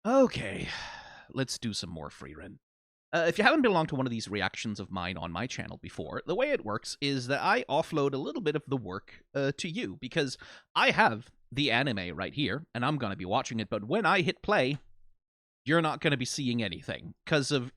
Okay, let's do some more Frieren. If you haven't been along to one of these reactions of mine on my channel before, the way it works is that I offload a little bit of the work to you, because I have the anime right here, and I'm going to be watching it, but when I hit play, you're not going to be seeing anything because of,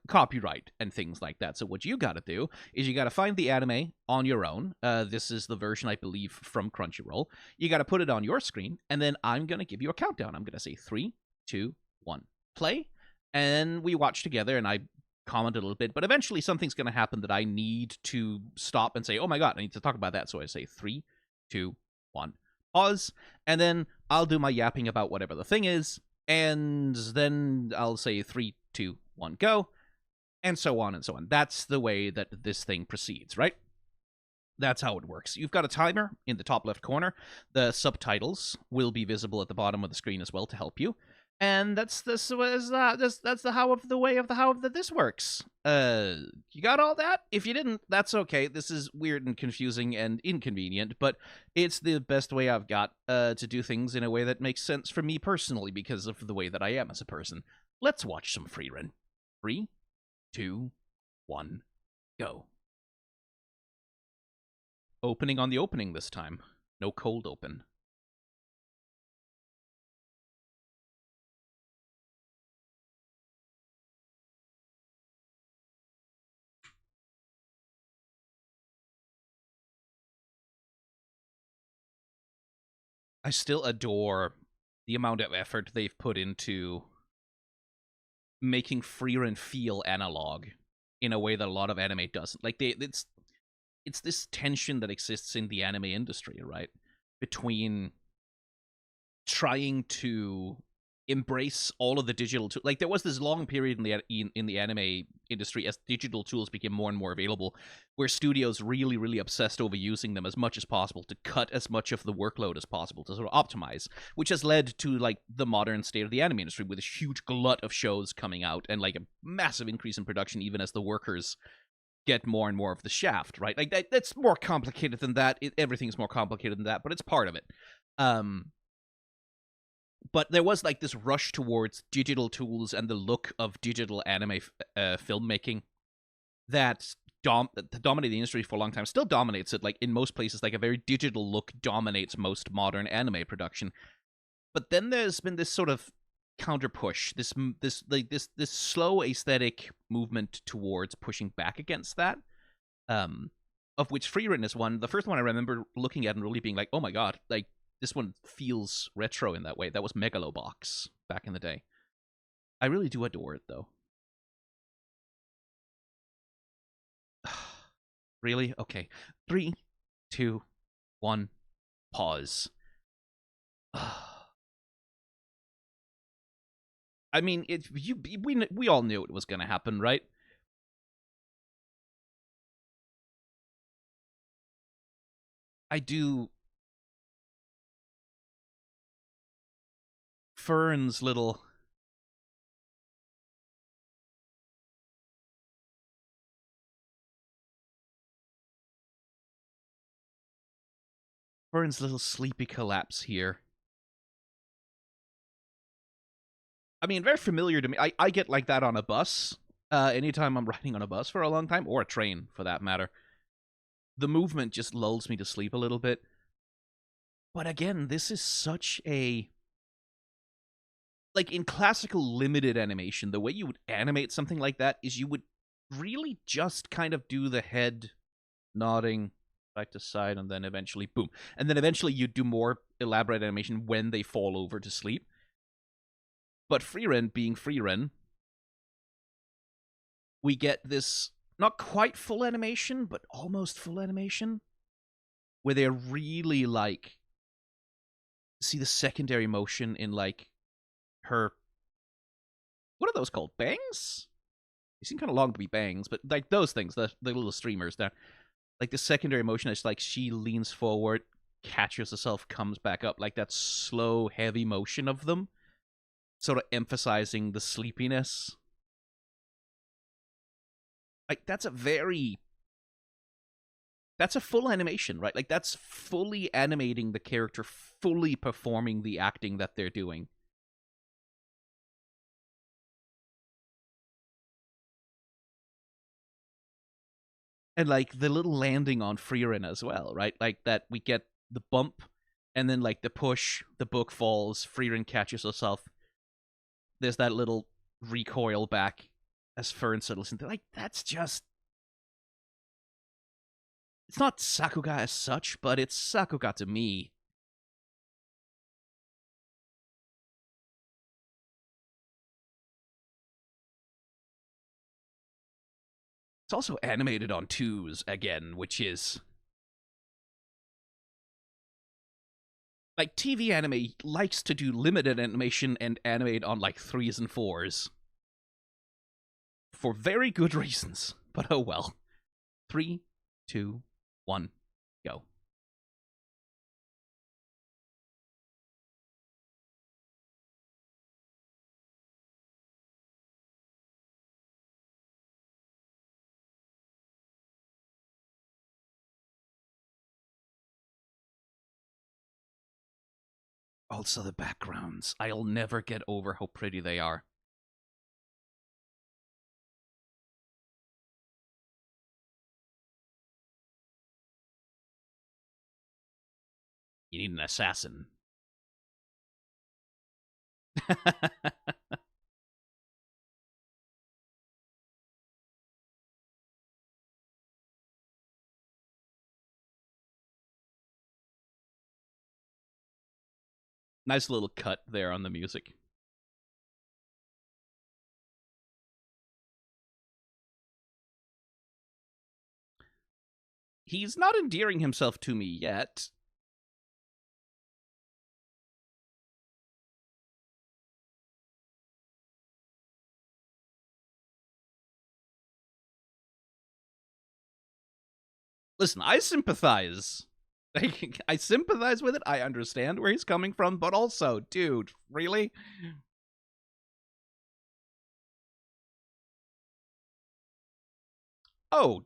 copyright and things like that. So what you got to do is you got to find the anime on your own. This is the version, I believe, from Crunchyroll. You got to put it on your screen, and then I'm going to give you a countdown. I'm going to say 3, 2, 1, play, and we watch together, and I comment a little bit, but eventually something's going to happen that I need to stop and say, oh my god, I need to talk about that. So I say 3, 2, 1, pause, and then I'll do my yapping about whatever the thing is, and then I'll say 3, 2, 1, go, and so on and so on. That's the way that this thing proceeds, right? That's how it works. You've got a timer in the top left corner. The subtitles will be visible at the bottom of the screen as well to help you. And that's this is that's the how of the way of the how that this works. You got all that? If you didn't, that's okay. This is weird and confusing and inconvenient, but it's the best way I've got to do things in a way that makes sense for me personally because of the way that I am as a person. Let's watch some Frieren. 3, 2, 1, go. Opening on the opening this time. No cold open. I still adore the amount of effort they've put into making Frieren feel analog in a way that a lot of anime doesn't. Like it's this tension that exists in the anime industry, right? Between trying to embrace all of the digital tools. Like there was this long period in the anime industry as digital tools became more and more available, where studios really obsessed over using them as much as possible to cut as much of the workload as possible to sort of optimize, which has led to like the modern state of the anime industry with a huge glut of shows coming out and like a massive increase in production even as the workers get more and more of the shaft, right? Like that's more complicated than that. Everything's more complicated than that, but it's part of it. But there was like this rush towards digital tools and the look of digital anime filmmaking that dominated the industry for a long time. Still dominates it. Like in most places, like a very digital look dominates most modern anime production. But then there's been this sort of counter push, this slow aesthetic movement towards pushing back against that. Of which Frieren is one. The first one I remember looking at and really being like, oh my god, like this one feels retro in that way. That was Megalobox back in the day. I really do adore it, though. Really? Okay. 3, 2, 1, pause. I mean, we all knew it was going to happen, right? I do. Fern's little sleepy collapse here. I mean, very familiar to me. I get like that on a bus. Anytime I'm riding on a bus for a long time, or a train for that matter. The movement just lulls me to sleep a little bit. But again, this is such a... Like, in classical limited animation, the way you would animate something like that is you would really just kind of do the head nodding back to side, and then eventually, boom. And then eventually you do more elaborate animation when they fall over to sleep. But Frieren being Frieren, we get this not quite full animation, but almost full animation, where they're really like see the secondary motion in like her, what are those called? Bangs? They seem kind of long to be bangs, but like those things, the little streamers that like the secondary motion is like she leans forward, catches herself, comes back up, like that slow, heavy motion of them, sort of emphasizing the sleepiness. Like that's a full animation, right? Like that's fully animating the character, fully performing the acting that they're doing. And like the little landing on Frieren as well, right? Like that we get the bump and then like the push, the book falls, Frieren catches herself. There's that little recoil back as Fern settles into, like, that's just, it's not Sakuga as such, but it's Sakuga to me. It's also animated on twos again, which is like TV anime likes to do limited animation and animate on like threes and fours for very good reasons. But oh well. 3, 2, 1, go. Also, the backgrounds. I'll never get over how pretty they are. You need an assassin. Nice little cut there on the music. He's not endearing himself to me yet. Listen, I sympathize. I sympathize with it. I understand where he's coming from, but also, dude, really? Oh,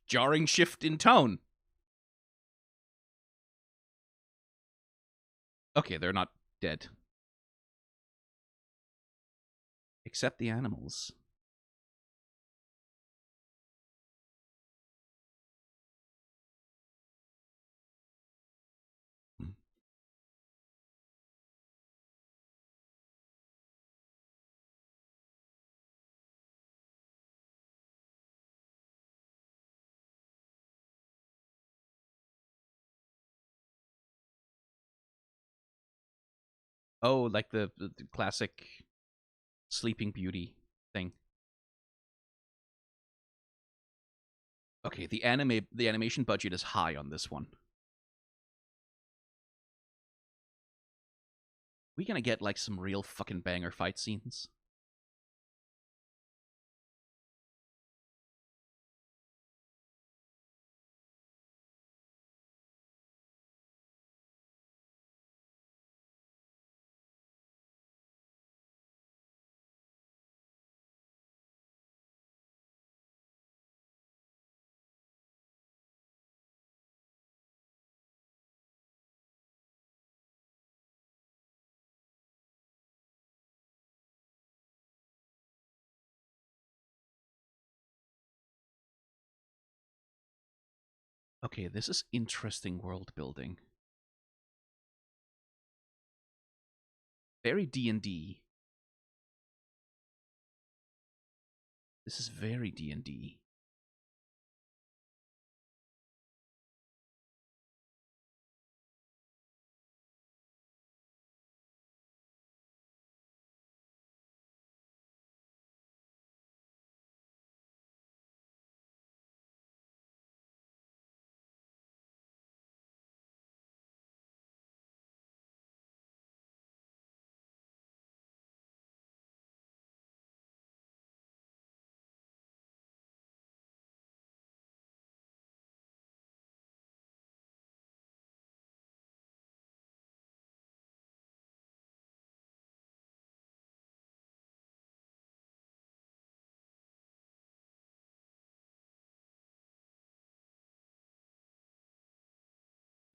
jarring shift in tone. Okay, they're not dead. Except the animals. Oh, like the classic Sleeping Beauty thing. Okay, the animation budget is high on this one. We gonna get like some real fucking banger fight scenes? Okay, this is interesting world building. Very D&D. This is very D&D.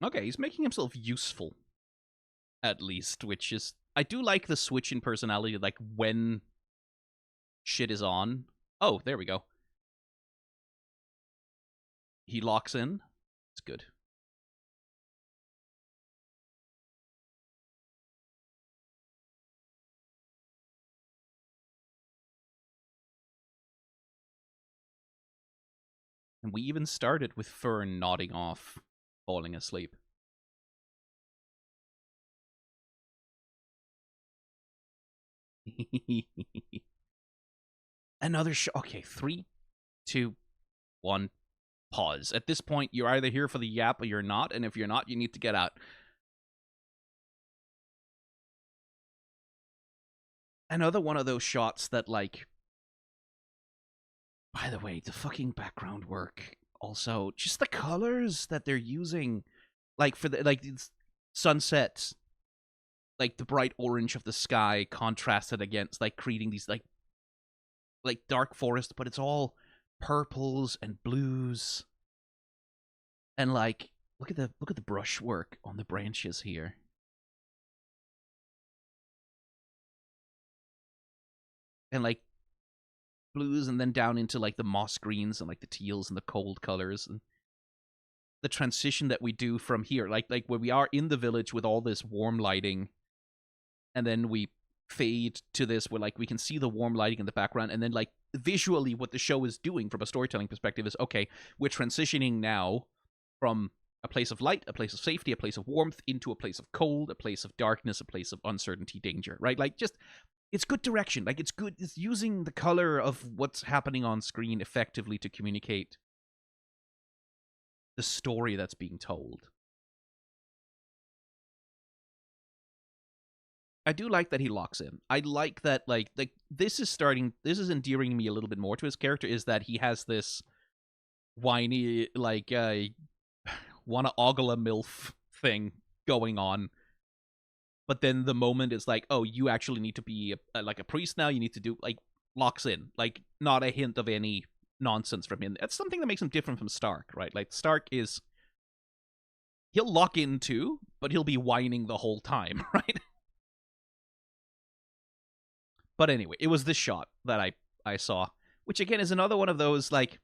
Okay, he's making himself useful, at least, which is, I do like the switch in personality, like when shit is on. Oh, there we go. He locks in. It's good. And we even started with Fern nodding off, falling asleep. Another shot. Okay, 3, 2, 1, pause. At this point, you're either here for the yap or you're not, and if you're not, you need to get out. Another one of those shots that, like, by the way, the fucking background work, also, just the colors that they're using, like, for the, like, sunsets, like, the bright orange of the sky contrasted against, like, creating these, like dark forest, but it's all purples and blues. And, like, look at the brushwork on the branches here. And, like, blues, and then down into, like, the moss greens and, like, the teals and the cold colors, and the transition that we do from here, like where we are in the village with all this warm lighting, and then we fade to this where, like, we can see the warm lighting in the background, and then, like, visually what the show is doing from a storytelling perspective is, okay, we're transitioning now from a place of light, a place of safety, a place of warmth, into a place of cold, a place of darkness, a place of uncertainty, danger, right? Like, just, it's good direction. Like, it's good. It's using the color of what's happening on screen effectively to communicate the story that's being told. I do like that he locks in. I like that, like this is endearing me a little bit more to his character, is that he has this whiny, like, wanna ogle a MILF thing going on. But then the moment is like, oh, you actually need to be like a priest now. You need to do, like, locks in, like, not a hint of any nonsense from him. That's something that makes him different from Stark, right? Like, Stark is, he'll lock in too, but he'll be whining the whole time, right? But anyway, it was this shot that I saw, which again is another one of those, like,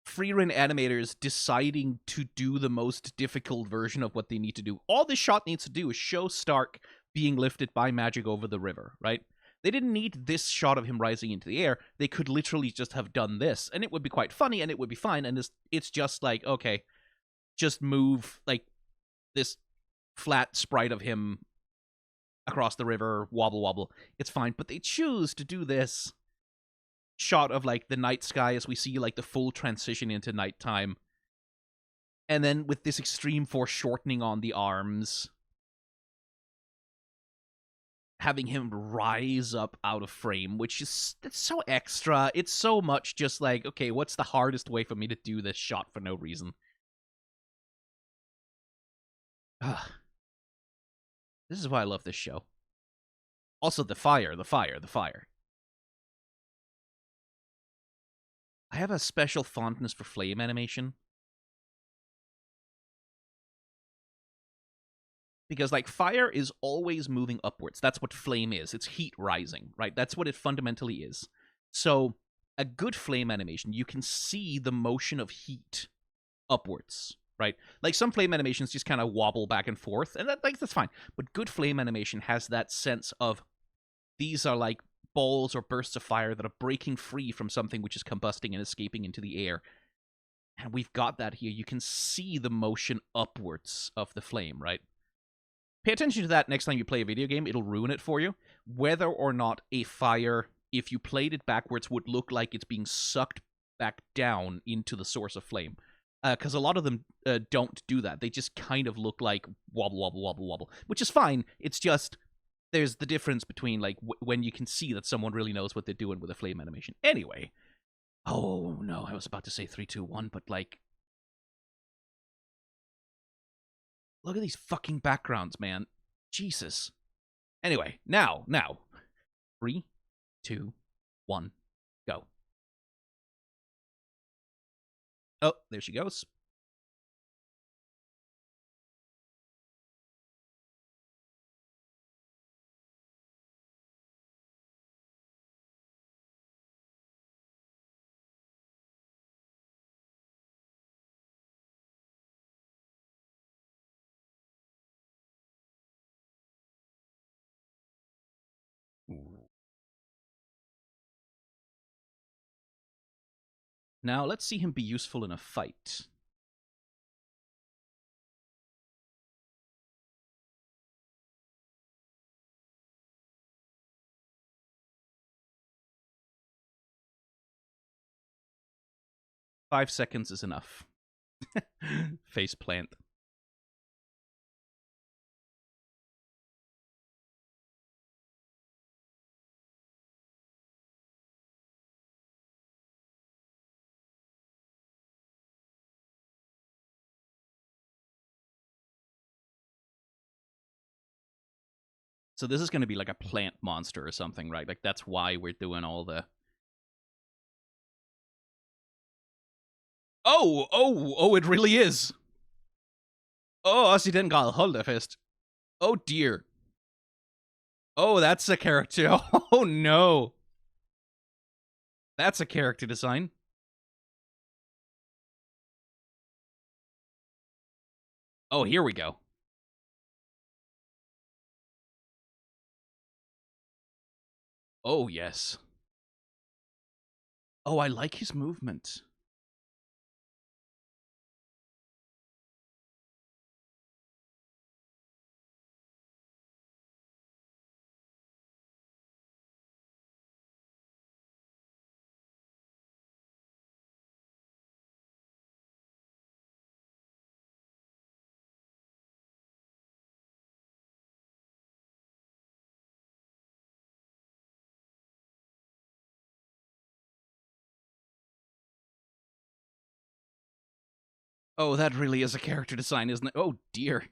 Frieren animators deciding to do the most difficult version of what they need to do. All this shot needs to do is show Stark being lifted by magic over the river, right? They didn't need this shot of him rising into the air. They could literally just have done this, and it would be quite funny, and it would be fine. And it's just like, okay, just move, like, this flat sprite of him across the river, wobble wobble. It's fine. But they choose to do this shot of, like, the night sky as we see, like, the full transition into nighttime, and then with this extreme foreshortening on the arms, having him rise up out of frame, which is, it's so extra. It's so much just like, okay, what's the hardest way for me to do this shot for no reason? Ugh. This is why I love this show. Also, the fire. I have a special fondness for flame animation, because, like, fire is always moving upwards. That's what flame is. It's heat rising, right? That's what it fundamentally is. So a good flame animation, you can see the motion of heat upwards, right? Like, some flame animations just kind of wobble back and forth, and that's fine. But good flame animation has that sense of, these are like balls or bursts of fire that are breaking free from something which is combusting and escaping into the air. And we've got that here. You can see the motion upwards of the flame, right? Pay attention to that next time you play a video game. It'll ruin it for you. Whether or not a fire, if you played it backwards, would look like it's being sucked back down into the source of flame. Because a lot of them don't do that. They just kind of look like wobble, wobble, wobble, wobble, which is fine. It's just, there's the difference between, like, when you can see that someone really knows what they're doing with a flame animation. Anyway. Oh, no, I was about to say 3, 2, 1, but, like, look at these fucking backgrounds, man. Jesus. Anyway, now. 3, 2, 1, go. Oh, there she goes. Now, let's see him be useful in a fight. Five seconds is enough. Face plant. So this is going to be like a plant monster or something, right? Like, that's why we're doing all the... Oh, it really is. Oh, altså den grad. Hold da fast. Oh, dear. Oh, that's a character. Oh, no. That's a character design. Oh, here we go. Oh, yes. Oh, I like his movement. Oh, that really is a character design, isn't it? Oh, dear.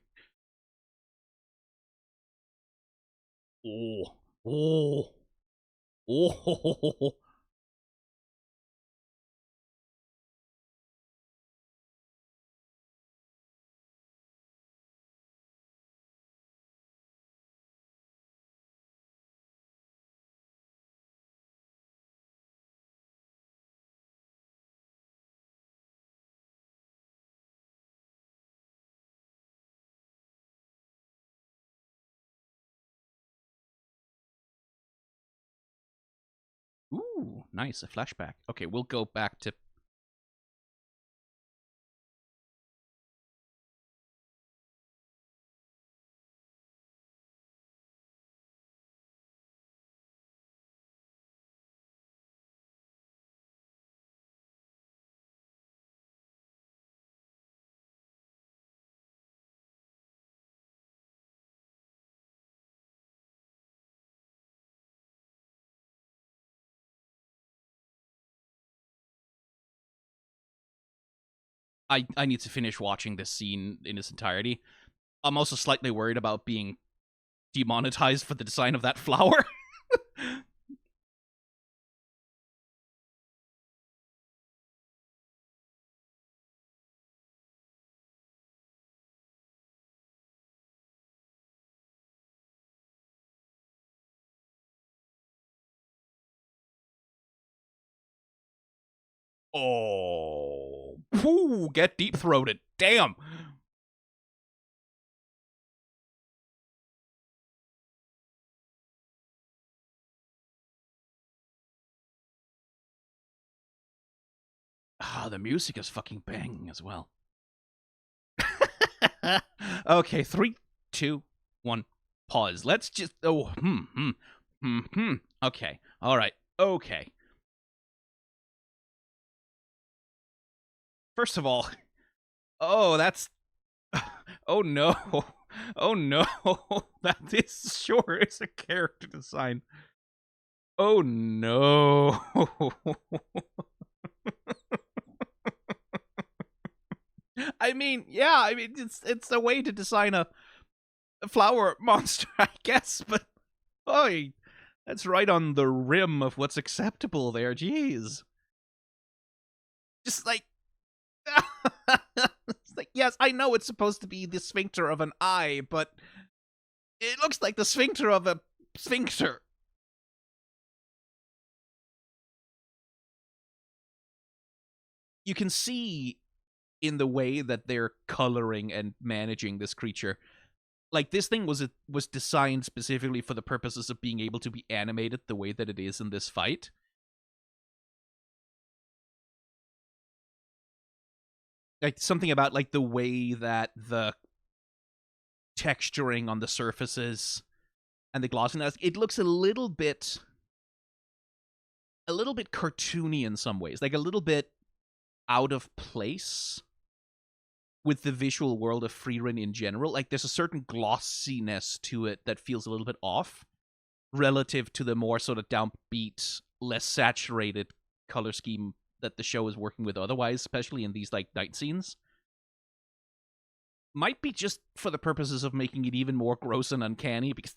Oh. Oh. Oh. Ooh, nice. A flashback. Okay, we'll go back to... I need to finish watching this scene in its entirety. I'm also slightly worried about being demonetized for the design of that flower. Oh. Ooh, get deep-throated. Damn. Ah, the music is fucking banging as well. Okay, 3, 2, 1, pause. Let's just... Oh, Okay, all right, okay. First of all, oh, that's... Oh, no. Oh, no. That is sure is a character design. Oh, no. I mean, yeah, I mean, it's a way to design a flower monster, I guess, but boy, that's right on the rim of what's acceptable there. Jeez. Just like, it's like, yes, I know it's supposed to be the sphincter of an eye, but it looks like the sphincter of a sphincter. You can see in the way that they're coloring and managing this creature, like, this thing was designed specifically for the purposes of being able to be animated the way that it is in this fight. like something about like the way that the texturing on the surfaces and the glossiness, it looks a little bit cartoony in some ways, like a little bit out of place with the visual world of Frieren in general. Like there's a certain glossiness to it that feels a little bit off relative to the more sort of downbeat, less saturated color scheme that the show is working with otherwise, especially in these like night scenes. Might be just for the purposes of making it even more gross and uncanny because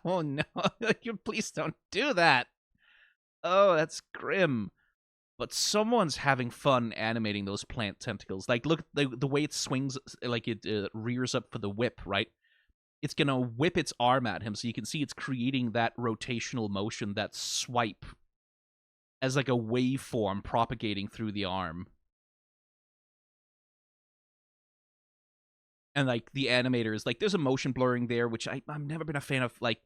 oh no, you please don't do that. Oh, that's grim. But someone's having fun animating those plant tentacles. Like, look, the way it swings, like it rears up for the whip, right? It's gonna whip its arm at him, so you can see it's creating that rotational motion, that swipe, as like a waveform propagating through the arm. And like the animators, like there's a motion blurring there, which I've never been a fan of, like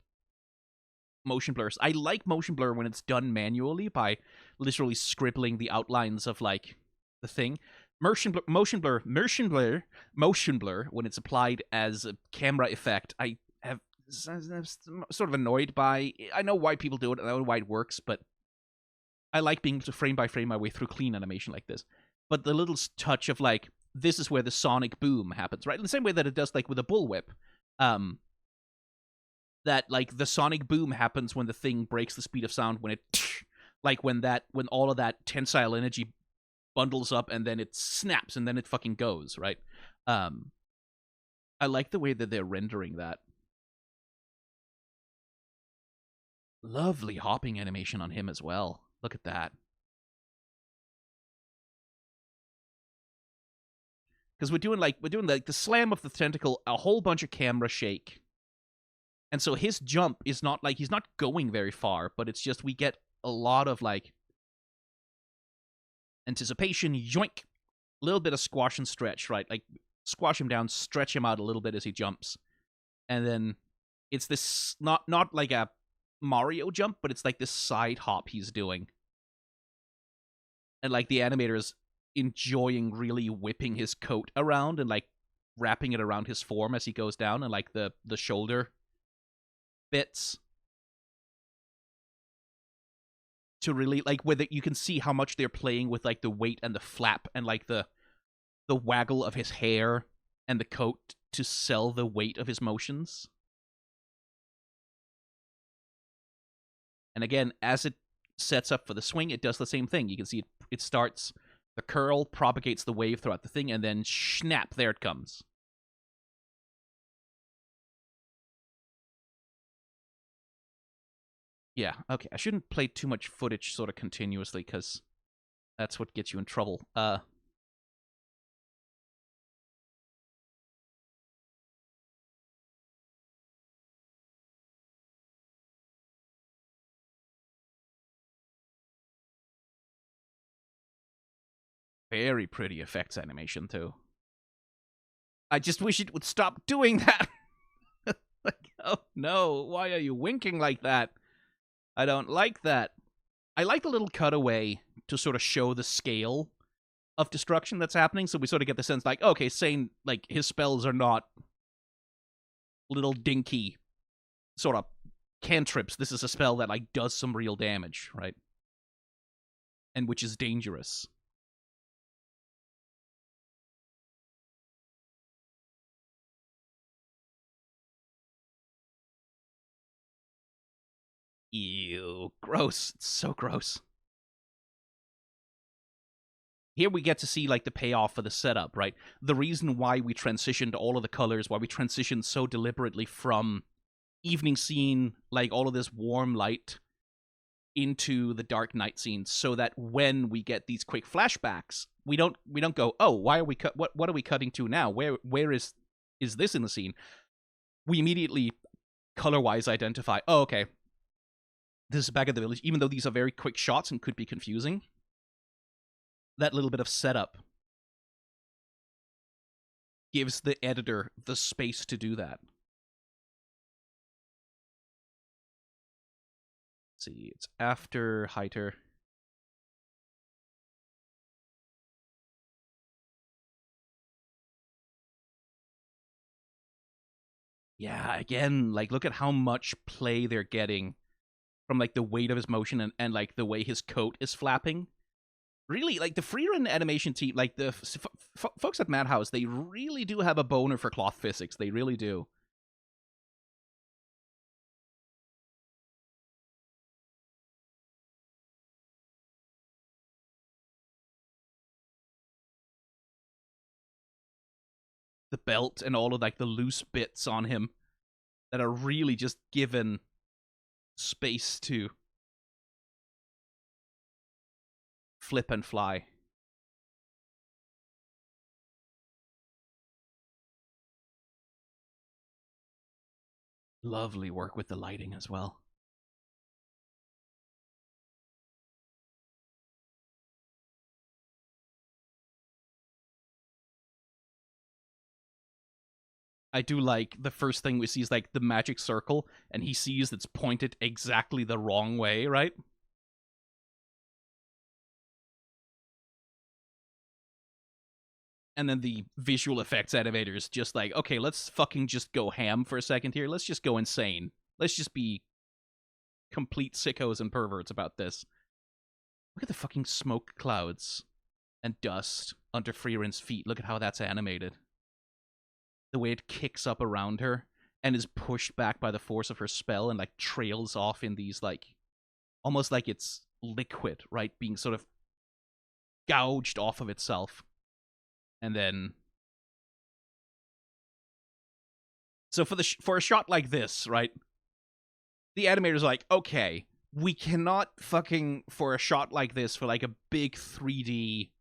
motion blurs. I like motion blur when it's done manually by literally scribbling the outlines of like the thing. Motion blur when it's applied as a camera effect. I have sort of annoyed by. I know why people do it. I know why it works, but I like being able to frame by frame my way through clean animation like this. But the little touch of like this is where the sonic boom happens, right? In the same way that it does like with a bullwhip. That like the sonic boom happens when the thing breaks the speed of sound, when it like when all of that tensile energy bundles up and then it snaps and then it fucking goes, right? I like the way that they're rendering that. Lovely hopping animation on him as well. Look at that. Because we're doing like the slam of the tentacle, a whole bunch of camera shake. And so his jump is not like he's not going very far, but it's just we get a lot of like anticipation, yoink, a little bit of squash and stretch, right? Like squash him down, stretch him out a little bit as he jumps. And then it's this not like a Mario jump, but it's like this side hop he's doing. And like the animator is enjoying really whipping his coat around and like wrapping it around his form as he goes down, and like the shoulder bits to really like with it, you can see how much they're playing with like the weight and the flap and like the waggle of his hair and the coat to sell the weight of his motions. And again, as it sets up for the swing, it does the same thing. You can see it starts, the curl propagates the wave throughout the thing, and then snap, there it comes. Yeah, okay. I shouldn't play too much footage sort of continuously, because that's what gets you in trouble. Very pretty effects animation, too. I just wish it would stop doing that. Like, oh no, why are you winking like that? I don't like that. I like the little cutaway to sort of show the scale of destruction that's happening, so we sort of get the sense like, okay, saying like his spells are not little dinky sort of cantrips. This is a spell that like does some real damage, right? And which is dangerous. Ew, gross. It's so gross. Here we get to see like the payoff for the setup, right? The reason why we transitioned all of the colors, why we transitioned so deliberately from evening scene, like all of this warm light, into the dark night scene, so that when we get these quick flashbacks, we don't go, oh, why are we what are we cutting to now? Where is this in the scene? We immediately color wise identify, oh, okay, this is back at the village, even though these are very quick shots and could be confusing. That little bit of setup gives the editor the space to do that. Let's see, it's after Heiter. Yeah, again, like look at how much play they're getting from like the weight of his motion and like the way his coat is flapping. Really, like the Frieren animation team, like the folks at Madhouse, they really do have a boner for cloth physics. They really do. The belt and all of like the loose bits on him that are really just given space to flip and fly. Lovely work with the lighting as well. I do like the first thing we see is like the magic circle, and he sees it's pointed exactly the wrong way, right? And then the visual effects animators just like, okay, let's fucking just go ham for a second here. Let's just go insane. Let's just be complete sickos and perverts about this. Look at the fucking smoke clouds and dust under Frieren's feet. Look at how that's animated. The way it kicks up around her and is pushed back by the force of her spell and like trails off in these like almost like it's liquid, right? Being sort of gouged off of itself. And then so for a shot like this, right? The animator's like, okay, we cannot fucking for a shot like this, for like a big 3D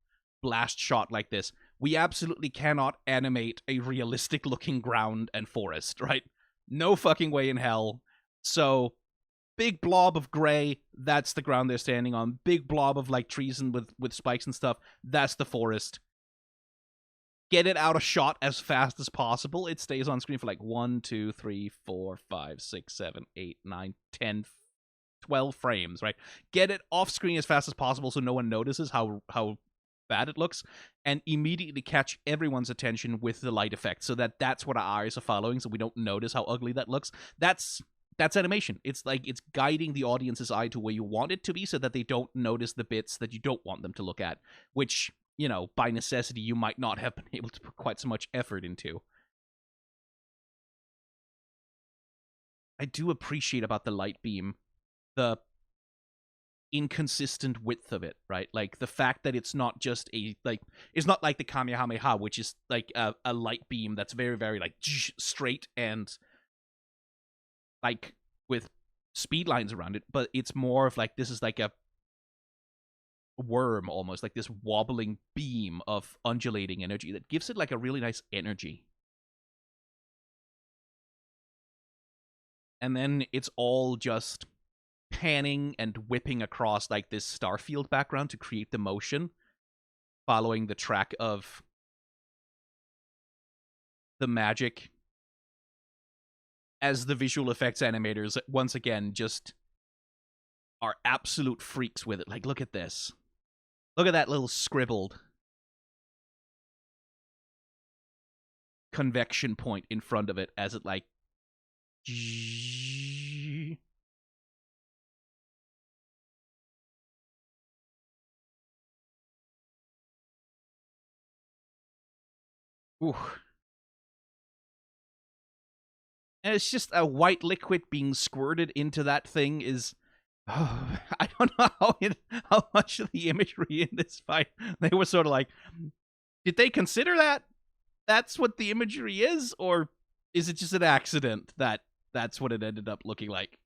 blast shot like this, we absolutely cannot animate a realistic looking ground and forest, right? No fucking way in hell. So big blob of gray, that's the ground they're standing on. Big blob of like trees and with spikes and stuff, that's the forest. Get it out of shot as fast as possible. It stays on screen for like 1, 2, 3, 4, 5, 6, 7, 8, 9, 10, 12 frames, right? Get it off screen as fast as possible so no one notices how bad it looks, and immediately catch everyone's attention with the light effect so that's what our eyes are following, so we don't notice how ugly that looks. That's animation. It's like it's guiding the audience's eye to where you want it to be so that they don't notice the bits that you don't want them to look at, which, you know, by necessity you might not have been able to put quite so much effort into. I do appreciate about the light beam the inconsistent width of it, right? Like the fact that it's not just a like it's not like the Kamehameha, which is like a light beam that's very, very like straight and like with speed lines around it, but it's more of like this is like a worm almost, like this wobbling beam of undulating energy that gives it like a really nice energy. And then it's all just panning and whipping across like this starfield background to create the motion, following the track of the magic, as the visual effects animators once again just are absolute freaks with it. Like, look at this. Look at that little scribbled convection point in front of it as it like ooh. And it's just a white liquid being squirted into that thing is oh, I don't know how much of the imagery in this fight they were sort of like, did they consider that that's what the imagery is, or is it just an accident that that's what it ended up looking like?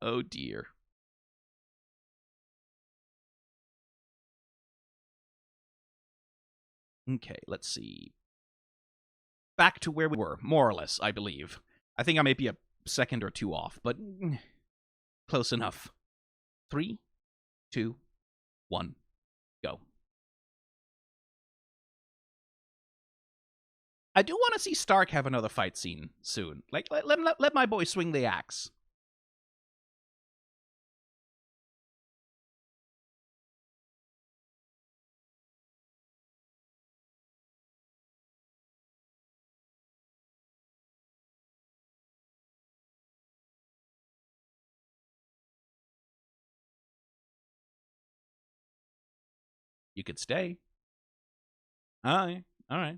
Oh dear. Okay, let's see. Back to where we were, more or less, I believe. I think I may be a second or two off, but close enough. 3, 2, 1, go. I do want to see Stark have another fight scene soon. Like, let my boy swing the axe. You could stay. Alright. Alright.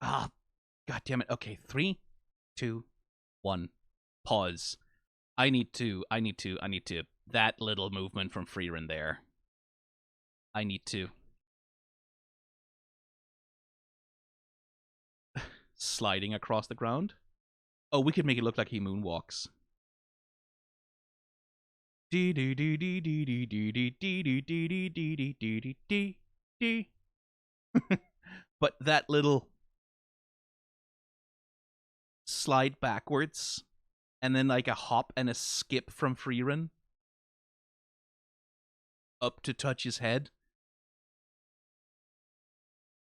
Ah, god damn it. Okay, 3, 2, 1. Pause. I need to. That little movement from Frieren there. I need to. Sliding across the ground. Oh, we could make it look like he moonwalks. But that little slide backwards and then like a hop and a skip from Frieren up to touch his head.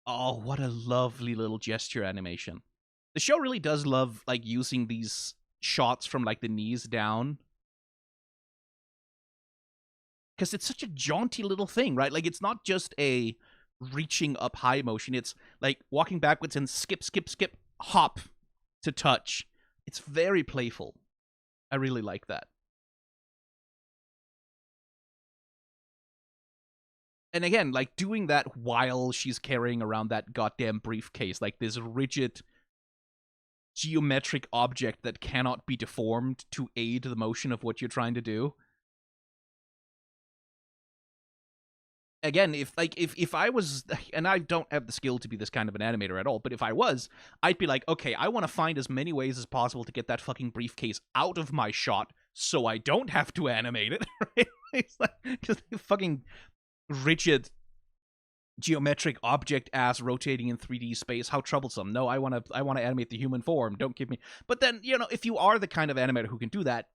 Oh, what a lovely little gesture animation. The show really does love like using these shots from like the knees down. Because it's such a jaunty little thing, right? Like it's not just a reaching up high motion. It's like walking backwards and skip, skip, skip, hop to touch. It's very playful. I really like that. And again, like doing that while she's carrying around that goddamn briefcase, like this rigid geometric object that cannot be deformed to aid the motion of what you're trying to do. Again, if I was, and I don't have the skill to be this kind of an animator at all, but if I was, I'd be like, okay, I want to find as many ways as possible to get that fucking briefcase out of my shot so I don't have to animate it. Right? It's like just fucking rigid geometric object ass rotating in 3D space. How troublesome. No, I want to animate the human form. Don't give me. But then, you know, if you are the kind of animator who can do that,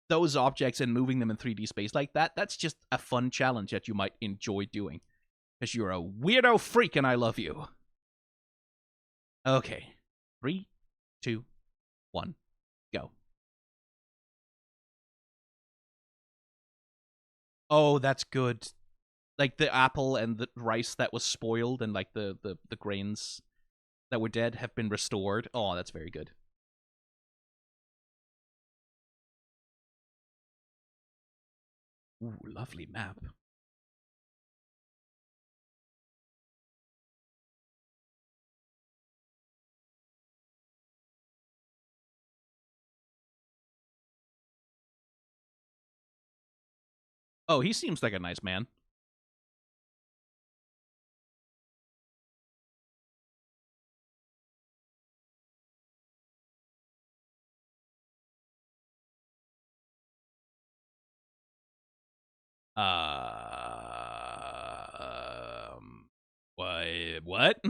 those objects and moving them in 3D space like that, that's just a fun challenge that you might enjoy doing. Because you're a weirdo freak and I love you. Okay. 3, 2, 1, go. Oh, that's good. Like the apple and the rice that was spoiled and like the grains that were dead have been restored. Oh, that's very good. Ooh, lovely map. Oh, he seems like a nice man. What?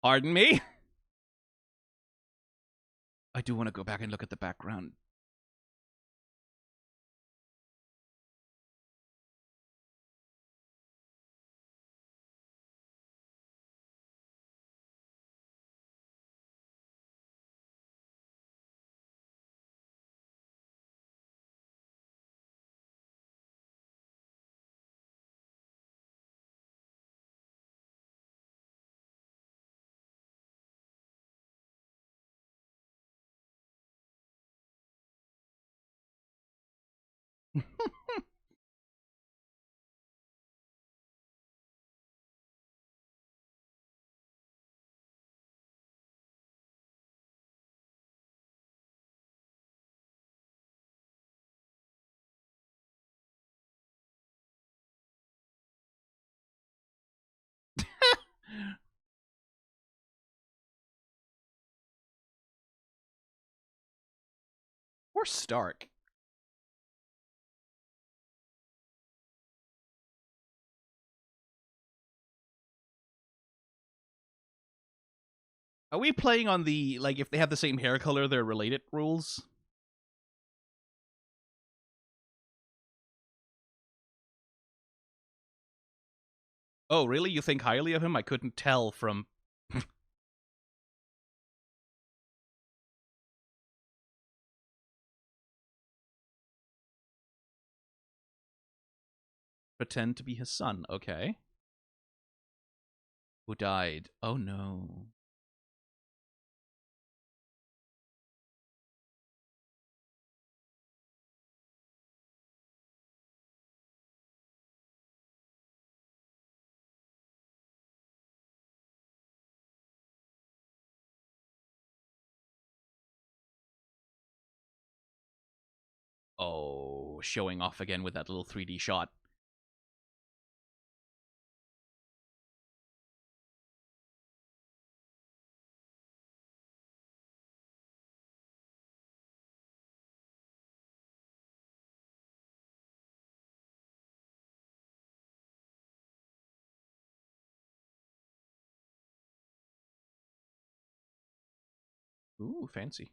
Pardon me? I do want to go back and look at the background. Or Stark. Are we playing on the, like, if they have the same hair color, they're related rules? Oh, really? You think highly of him? I couldn't tell from... Pretend to be his son. Okay. Who died? Oh no. Oh, showing off again with that little 3D shot. Ooh, fancy.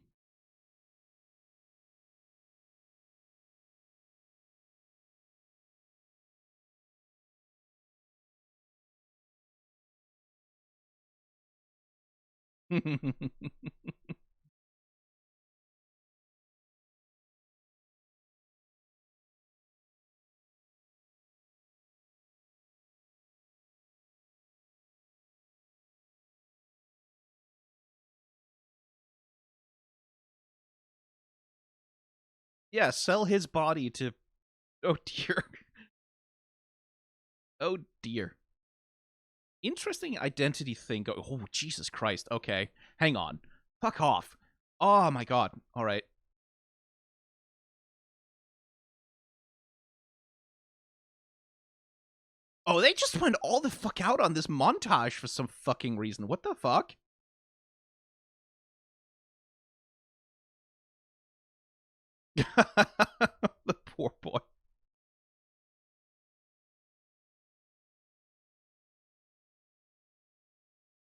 Yeah, sell his body to. Oh dear. Oh dear. Interesting identity thing. Oh, Jesus Christ. Okay. Hang on. Fuck off. Oh my god. All right. Oh, they just went all the fuck out on this montage for some fucking reason. What the fuck? The poor boy.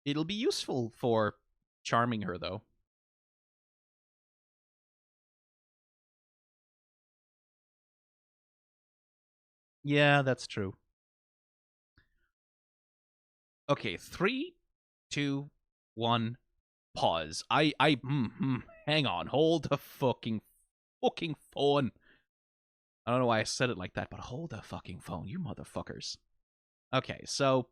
It'll be useful for charming her, though. Yeah, that's true. Okay, 3, 2, 1, pause. Hang on. Hold the fucking phone. I don't know why I said it like that, but hold the fucking phone, you motherfuckers. Okay, so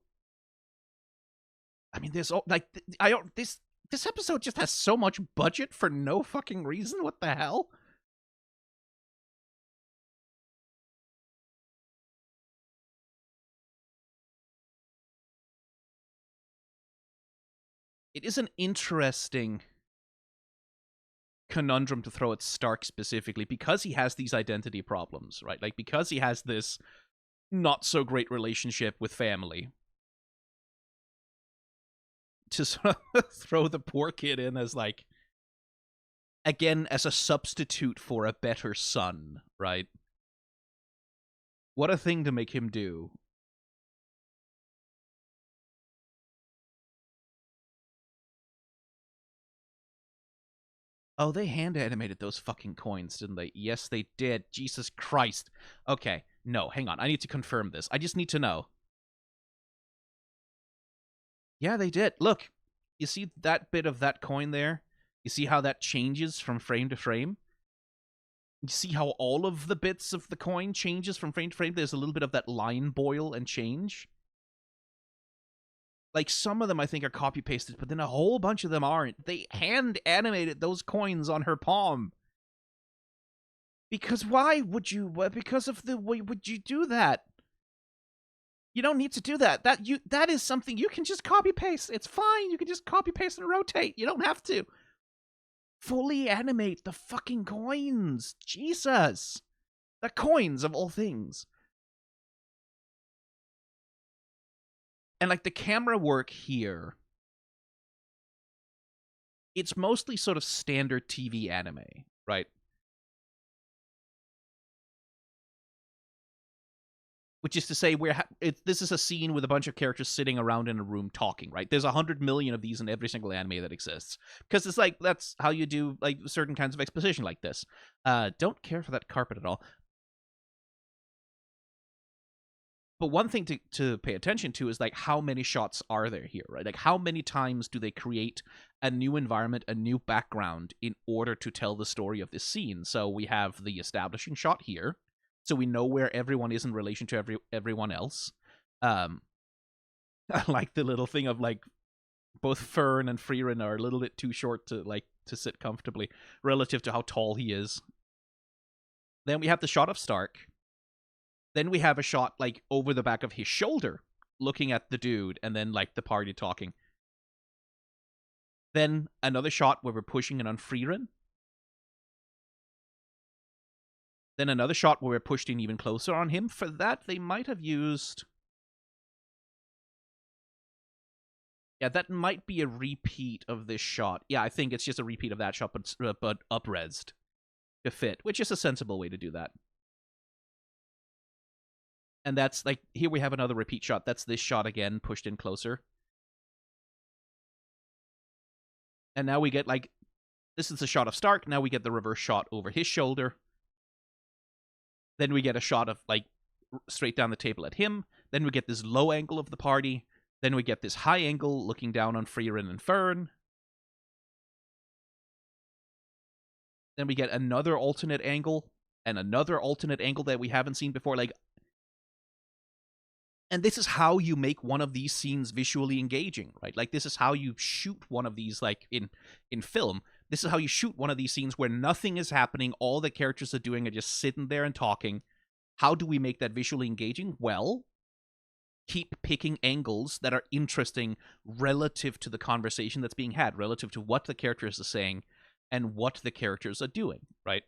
I mean, there's like I don't this episode just has so much budget for no fucking reason. What the hell? It is an interesting conundrum to throw at Stark specifically because he has these identity problems, right? Like because he has this not so great relationship with family. To sort of throw the poor kid in as like again as a substitute for a better son, right? What a thing to make him do. Oh, they hand animated those fucking coins, didn't they? Yes, they did. Jesus Christ. Okay, no, hang on. I need to confirm this. I just need to know. Yeah, they did. Look, you see that bit of that coin there? You see how that changes from frame to frame? You see how all of the bits of the coin changes from frame to frame? There's a little bit of that line boil and change. Like some of them I think are copy pasted, but then a whole bunch of them aren't. They hand animated those coins on her palm. Because why would you? Because of the way would you do that? You don't need to do that. That is something you can just copy paste. It's fine. You can just copy paste and rotate. You don't have to fully animate the fucking coins. Jesus, the coins of all things. And like the camera work here, it's mostly sort of standard TV anime, right? Which is to say, this is a scene with a bunch of characters sitting around in a room talking, right? There's 100 million of these in every single anime that exists. Because it's like, that's how you do like certain kinds of exposition like this. Don't care for that carpet at all. But one thing to pay attention to is like how many shots are there here, right? Like how many times do they create a new environment, a new background in order to tell the story of this scene? So we have the establishing shot here. so we know where everyone is in relation to everyone else. I like the little thing of like both Fern and Frieren are a little bit too short to sit comfortably relative to how tall he is. Then we have the shot of Stark. Then we have a shot like over the back of his shoulder, looking at the dude, and then like the party talking. Then another shot where we're pushing in on Frieren. Then another shot where we're pushed in even closer on him. For that, they might have used... Yeah, that might be a repeat of this shot. Yeah, I think it's just a repeat of that shot, but up-resed to fit, which is a sensible way to do that. And that's, like, here we have another repeat shot. That's this shot again, pushed in closer. And now we get, like, this is the shot of Stark. Now we get the reverse shot over his shoulder. Then we get a shot of, like, straight down the table at him. Then we get this low angle of the party. Then we get this high angle looking down on Frieren and Fern. Then we get another alternate angle and another alternate angle that we haven't seen before. Like, and this is how you make one of these scenes visually engaging, right? Like, this is how you shoot one of these, like, in film. This is how you shoot one of these scenes where nothing is happening. All the characters are doing are just sitting there and talking. How do we make that visually engaging? Well, keep picking angles that are interesting relative to the conversation that's being had, relative to what the characters are saying and what the characters are doing, right?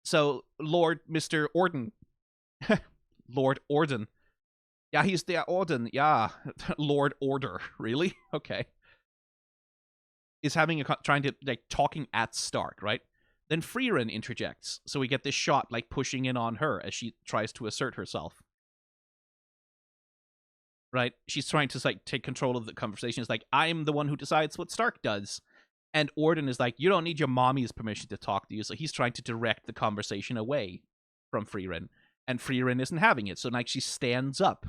So, Mr. Orden. Lord Orden. Yeah, he's the Orden. Yeah. Lord Order. Really? Okay. Is trying to, like, talking at Stark, right? Then Frieren interjects, so we get this shot, like, pushing in on her as she tries to assert herself. Right? She's trying to, like, take control of the conversation. It's like, I'm the one who decides what Stark does. And Orden is like, you don't need your mommy's permission to talk to you. So he's trying to direct the conversation away from Frieren. And Frieren isn't having it. So, like, she stands up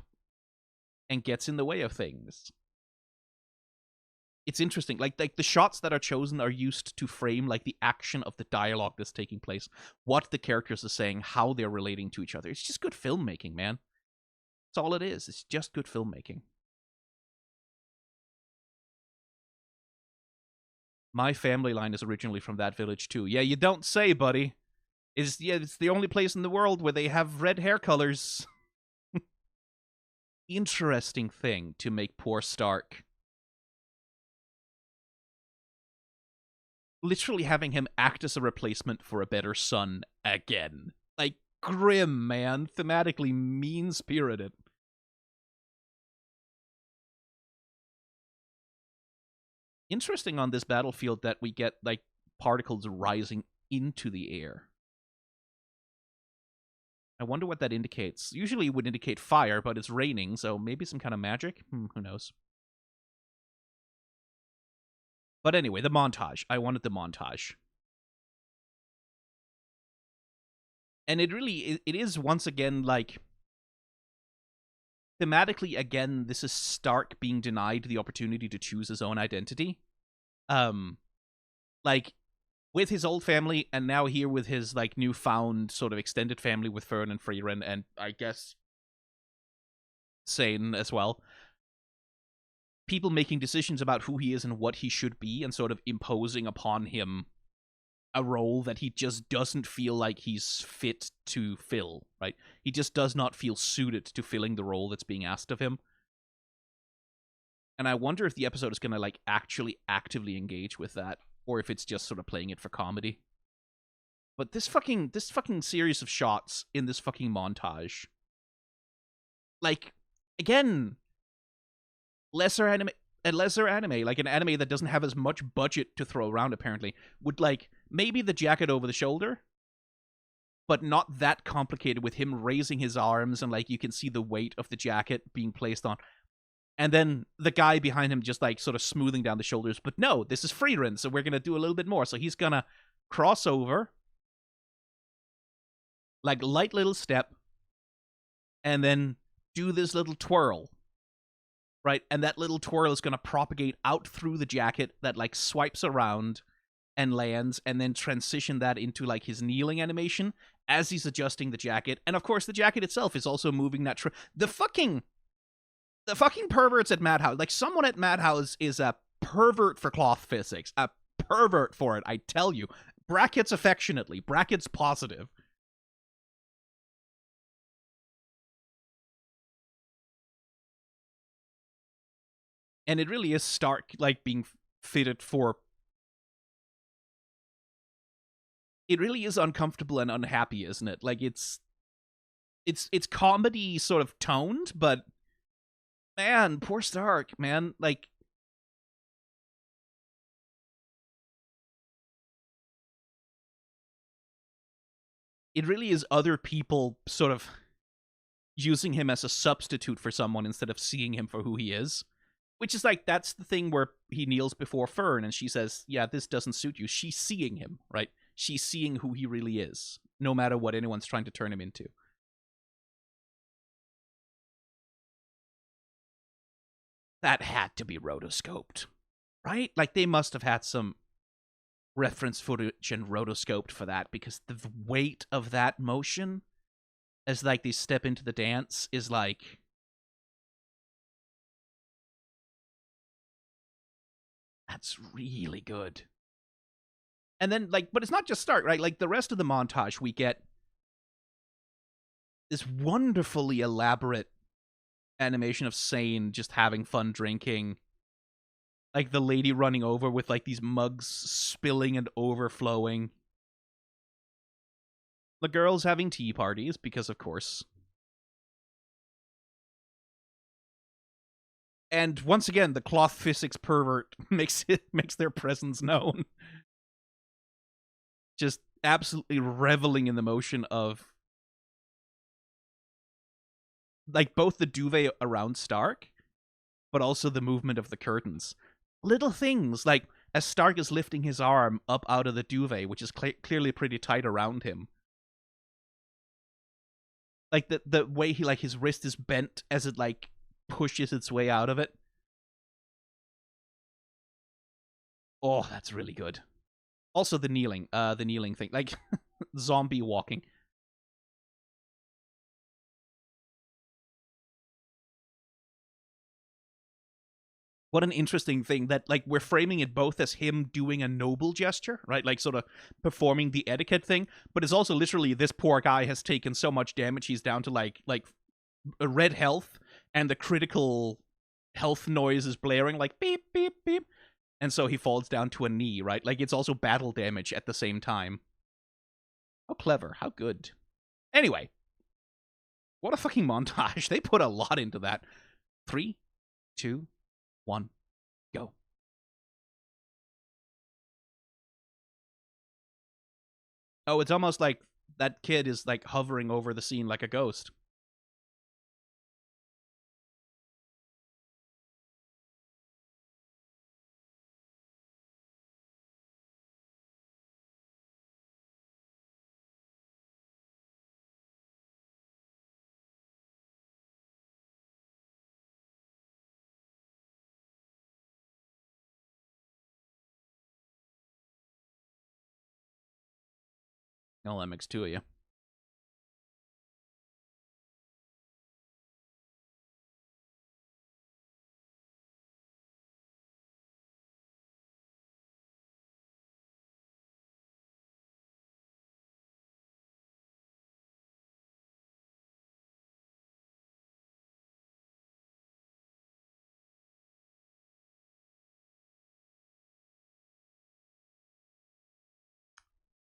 and gets in the way of things. It's interesting. Like the shots that are chosen are used to frame, like, the action of the dialogue that's taking place, what the characters are saying, how they're relating to each other. It's just good filmmaking, man. That's all it is. It's just good filmmaking. My family line is originally from that village, too. Yeah, you don't say, buddy. It's the only place in the world where they have red hair colors. Interesting thing to make poor Stark. Literally having him act as a replacement for a better son again. Like, grim, man. Thematically mean-spirited. Interesting on this battlefield that we get, like, particles rising into the air. I wonder what that indicates. Usually it would indicate fire, but it's raining, so maybe some kind of magic? Who knows? But anyway, the montage. I wanted the montage. And it is once again, like, thematically, again, this is Stark being denied the opportunity to choose his own identity. Like, with his old family, and now here with his, like, newfound sort of extended family with Fern and Frieren, and I guess Sane as well. People making decisions about who he is and what he should be, and sort of imposing upon him a role that he just doesn't feel like he's fit to fill, right? He just does not feel suited to filling the role that's being asked of him. And I wonder if the episode is going to, like, actually actively engage with that, or if it's just sort of playing it for comedy. But this fucking series of shots in this fucking montage, like, again, lesser anime, like an anime that doesn't have as much budget to throw around, apparently, would, like, maybe the jacket over the shoulder, but not that complicated, with him raising his arms and, like, you can see the weight of the jacket being placed on. And then the guy behind him just, like, sort of smoothing down the shoulders. But no, this is Frieren, so we're going to do a little bit more. So he's going to cross over, like, light little step, and then do this little twirl, right? And that little twirl is going to propagate out through the jacket that, like, swipes around and lands, and then transition that into like his kneeling animation as he's adjusting the jacket. And of course, the jacket itself is also moving that. The fucking perverts at Madhouse. Like, someone at Madhouse is a pervert for cloth physics. A pervert for it, I tell you. Brackets affectionately. Brackets positive. And it really is Stark, like, being fitted for. It really is uncomfortable and unhappy, isn't it? Like, it's comedy sort of toned, but man, poor Stark, man. Like, it really is other people sort of using him as a substitute for someone instead of seeing him for who he is. Which is like, that's the thing where he kneels before Fern and she says, yeah, this doesn't suit you. She's seeing him, right? She's seeing who he really is, no matter what anyone's trying to turn him into. That had to be rotoscoped, right? Like, they must have had some reference footage and rotoscoped for that, because the weight of that motion as like they step into the dance is like, that's really good. And then, like, but it's not just Stark, right? Like, the rest of the montage, we get this wonderfully elaborate animation of Sane just having fun drinking. Like, the lady running over with, like, these mugs spilling and overflowing. The girls having tea parties, because of course. And once again, the cloth physics pervert makes their presence known. Just absolutely reveling in the motion of, like, both the duvet around Stark, but also the movement of the curtains. Little things, like, as Stark is lifting his arm up out of the duvet, which is clearly pretty tight around him. Like, the way he, like, his wrist is bent as it, like, pushes its way out of it. Oh, that's really good. Also the kneeling thing, like, zombie walking. What an interesting thing that, like, we're framing it both as him doing a noble gesture, right? Like, sort of performing the etiquette thing, but it's also literally, this poor guy has taken so much damage, he's down to like a red health, and the critical health noise is blaring, like beep, beep, beep. And so he falls down to a knee, right? Like, it's also battle damage at the same time. How clever, how good. Anyway, what a fucking montage. They put a lot into that. 3, 2, 1, go. Oh, it's almost like that kid is, like, hovering over the scene like a ghost. Oh, that makes two of you.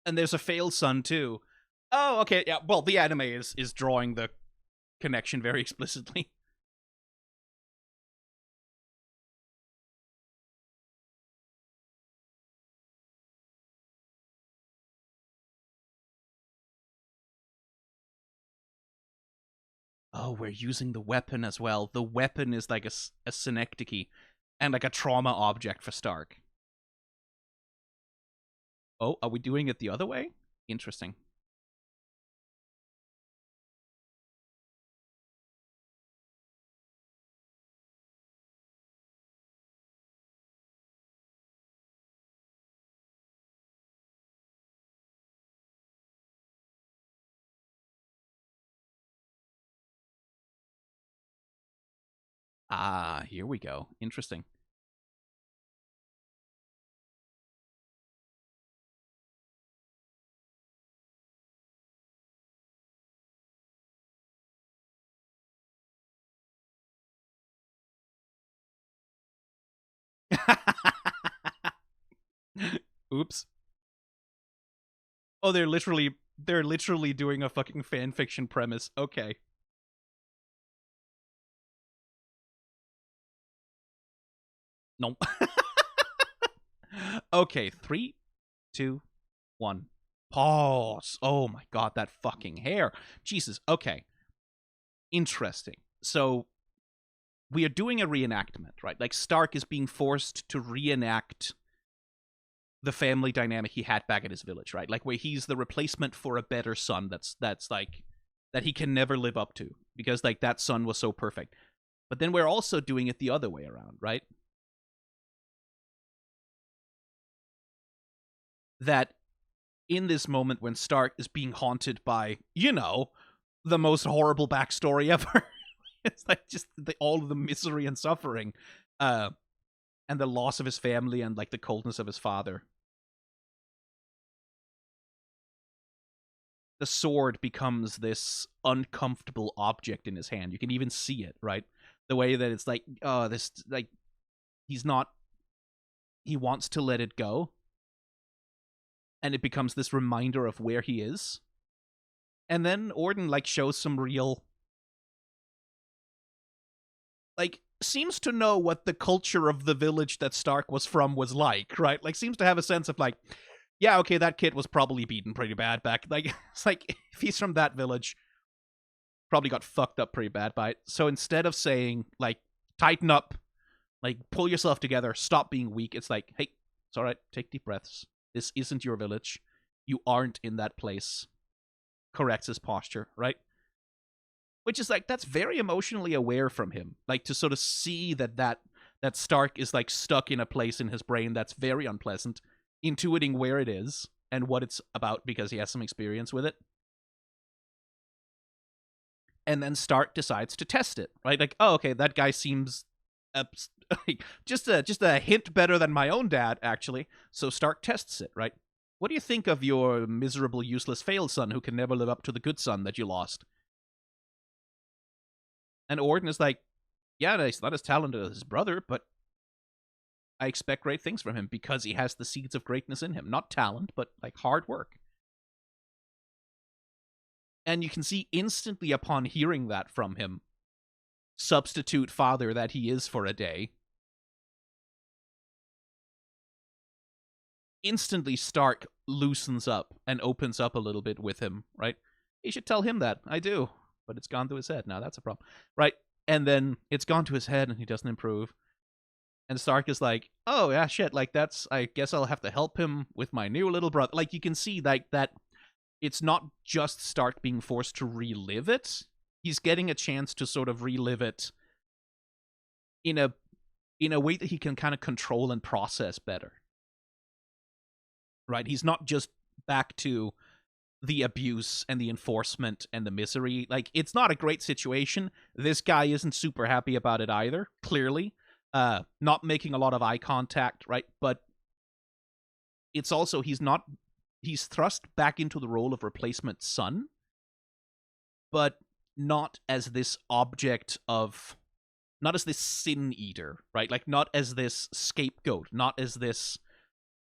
And there's a failed son too. Oh, okay, yeah. Well, the anime is drawing the connection very explicitly. Oh, we're using the weapon as well. The weapon is like a synecdoche and like a trauma object for Stark. Oh, are we doing it the other way? Interesting. Ah, here we go. Interesting. Oops. Oh, they're literally doing a fucking fan fiction premise. Okay. Nope. Okay, three, two, one. Pause. Oh my god, that fucking hair. Jesus. Okay. Interesting. So we are doing a reenactment, right? Like Stark is being forced to reenact the family dynamic he had back at his village, right? Like where he's the replacement for a better son that's like that he can never live up to because like that son was so perfect. But then we're also doing it the other way around, right? That in this moment when Stark is being haunted by, the most horrible backstory ever. It's like just all of the misery and suffering, uh, and the loss of his family and like the coldness of his father. The sword becomes this uncomfortable object in his hand. You can even see it, right? The way that it's like, oh, this like he's not. He wants to let it go, and it becomes this reminder of where he is. And then Orden like shows some real like seems to know what the culture of the village that Stark was from was like, right? Like seems to have a sense of like, yeah, okay, that kid was probably beaten pretty bad back. Like it's like if he's from that village, probably got fucked up pretty bad by it. So instead of saying like tighten up, like pull yourself together, stop being weak, it's like, hey, it's all right, take deep breaths. This isn't your village. You aren't in that place. Corrects his posture, right? Which is like that's very emotionally aware from him, like to sort of see that Stark is like stuck in a place in his brain that's very unpleasant, intuiting where it is and what it's about because he has some experience with it. And then Stark decides to test it, right? Like, oh, okay, that guy seems uh, just a hint better than my own dad, actually. So Stark tests it, right? What do you think of your miserable, useless, failed son who can never live up to the good son that you lost? And Orden is like, yeah, he's not as talented as his brother, but I expect great things from him because he has the seeds of greatness in him. Not talent, but like hard work. And you can see instantly upon hearing that from him, substitute father that he is for a day, instantly Stark loosens up and opens up a little bit with him, right? You should tell him that. I do. But it's gone to his head. Now that's a problem. Right? And then it's gone to his head and he doesn't improve. And Stark is like, oh yeah, shit, like that's I guess I'll have to help him with my new little brother. Like you can see like that it's not just Stark being forced to relive it. He's getting a chance to sort of relive it in a way that he can kind of control and process better. Right? He's not just back to the abuse and the enforcement and the misery. Like it's not a great situation. This guy isn't super happy about it either, clearly. Not making a lot of eye contact, right? But it's also he's thrust back into the role of replacement son, but not as this object of not as this sin eater, right? Like not as this scapegoat, not as this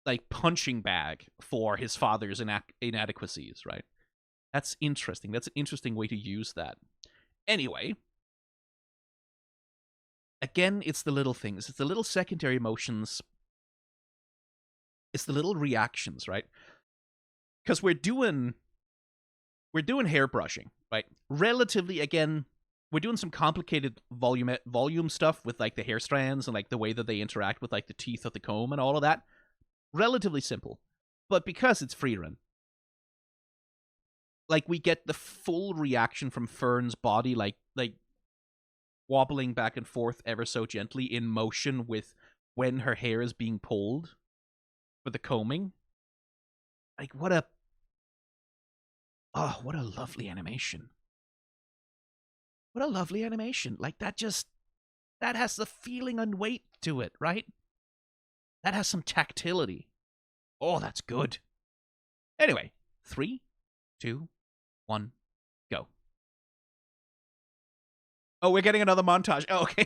like punching bag for his father's inadequacies, right? That's interesting. That's an interesting way to use that. Anyway, again, it's the little things. It's the little secondary emotions. It's the little reactions, right? Because we're doing hair brushing, right? Relatively, again, we're doing some complicated volume stuff with like the hair strands and like the way that they interact with like the teeth of the comb and all of that. Relatively simple, but because it's Frieren, like we get the full reaction from Fern's body, like wobbling back and forth ever so gently in motion with when her hair is being pulled for the combing. Like what a lovely animation. What a lovely animation. Like that just that has the feeling and weight to it, right? That has some tactility. Oh, that's good. Anyway, 3, 2, 1, go. Oh, we're getting another montage. Oh, okay.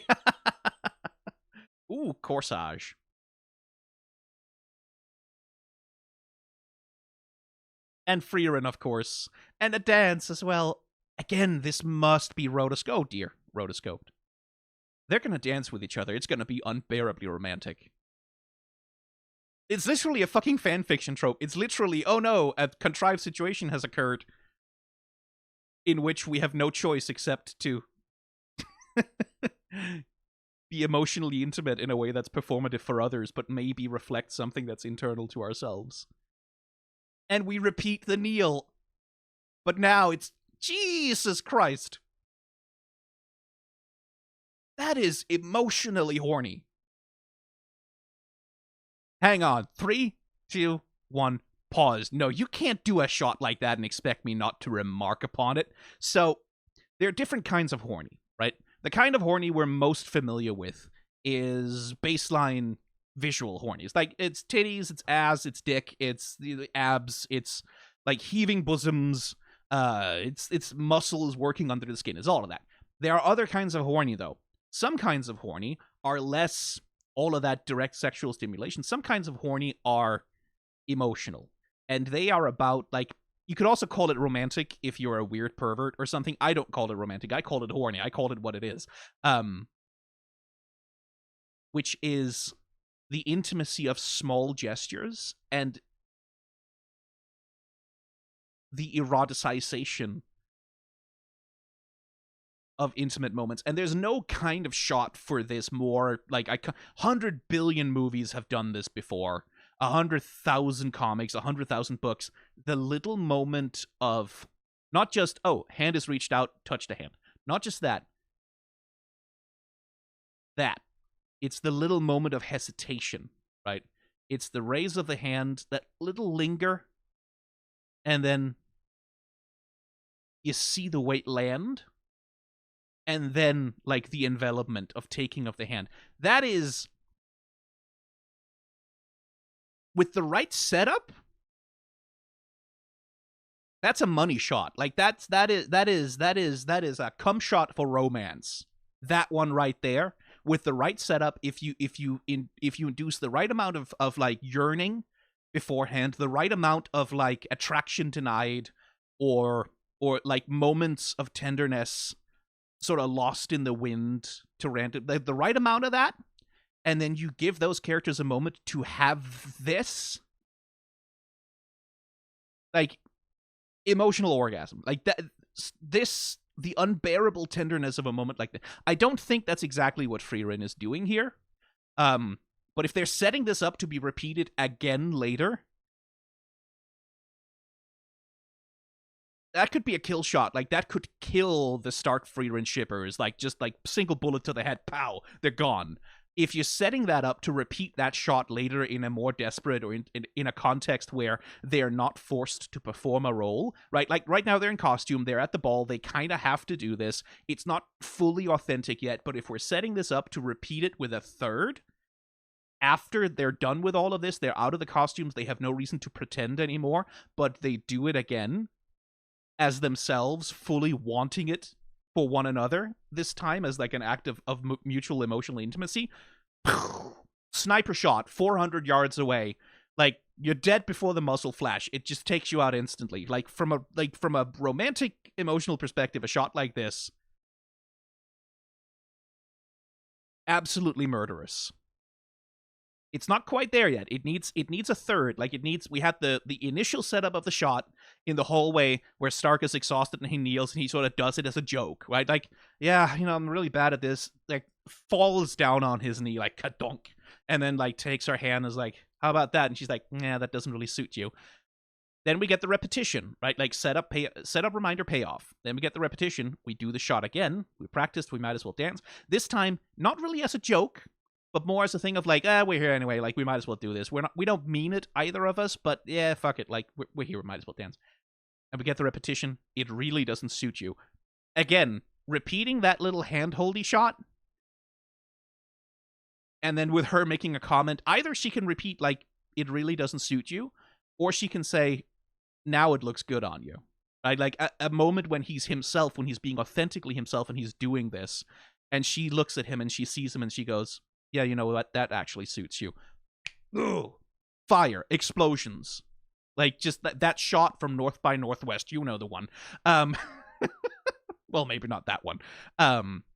Ooh, corsage. And Frieren, of course. And a dance as well. Again, this must be rotoscoped. Oh, dear. Rotoscoped. They're going to dance with each other. It's going to be unbearably romantic. It's literally a fucking fanfiction trope. It's literally, oh no, a contrived situation has occurred in which we have no choice except to be emotionally intimate in a way that's performative for others, but maybe reflect something that's internal to ourselves. And we repeat the kneel. But now it's Jesus Christ. That is emotionally horny. Hang on. 3, 2, 1, pause. No, you can't do a shot like that and expect me not to remark upon it. So, there are different kinds of horny, right? The kind of horny we're most familiar with is baseline visual horny. It's like, it's titties, it's ass, it's dick, it's the abs, it's like heaving bosoms, it's muscles working under the skin. It's all of that. There are other kinds of horny, though. Some kinds of horny are less all of that direct sexual stimulation. Some kinds of horny are emotional. And they are about, like, you could also call it romantic if you're a weird pervert or something. I don't call it romantic. I call it horny. I call it what it is. Which is the intimacy of small gestures and the eroticization of intimate moments. And there's no kind of shot for this more, like, 100 billion movies have done this before. 100,000 comics, 100,000 books. The little moment of not just, oh, hand is reached out, touch the hand. Not just that. It's the little moment of hesitation, right? It's the raise of the hand, that little linger, and then you see the weight land, and then, like, the envelopment of taking of the hand. That is, with the right setup, that's a money shot. Like, that is a cum shot for romance. That one right there, with the right setup, if you induce the right amount of like yearning beforehand, the right amount of like attraction denied, or like moments of tenderness sort of lost in the wind to random, the right amount of that, and then you give those characters a moment to have this, like, emotional orgasm, like that. This, the unbearable tenderness of a moment like that. I don't think that's exactly what Frieren is doing here. But if they're setting this up to be repeated again later, that could be a kill shot. Like, that could kill the Stark Frieren shippers. Like, just like single bullet to the head, pow, they're gone. If you're setting that up to repeat that shot later in a more desperate, or in a context where they're not forced to perform a role, right? Like, right now they're in costume, they're at the ball, they kind of have to do this. It's not fully authentic yet, but if we're setting this up to repeat it with a third, after they're done with all of this, they're out of the costumes, they have no reason to pretend anymore, but they do it again as themselves, fully wanting it for one another, this time as like an act of mutual emotional intimacy. Sniper shot 400 yards away, like, you're dead before the muzzle flash. It just takes you out instantly. Like, from a romantic emotional perspective, a shot like this, absolutely murderous. It's not quite there yet. It needs a third. Like, we had the initial setup of the shot in the hallway where Stark is exhausted and he kneels and he sort of does it as a joke, right? Like, yeah, I'm really bad at this. Like, falls down on his knee, like, kadonk, and then like takes her hand and is like, how about that? And she's like, nah, that doesn't really suit you. Then we get the repetition, right? Like, setup, reminder, payoff. Then we get the repetition. We do the shot again. We practiced. We might as well dance. This time, not really as a joke, but more as a thing of like, we're here anyway, like, we might as well do this. We don't mean it, either of us, but yeah, fuck it, like, we're here, we might as well dance. And we get the repetition. It really doesn't suit you. Again, repeating that little hand-holdy shot, and then with her making a comment, either she can repeat like it really doesn't suit you, or she can say now it looks good on you. Right? Like a moment when he's himself, when he's being authentically himself and he's doing this, and she looks at him and she sees him and she goes, yeah, you know what, that actually suits you. Ugh. Fire, explosions, like just that shot from North by Northwest, you know the one. Well, maybe not that one.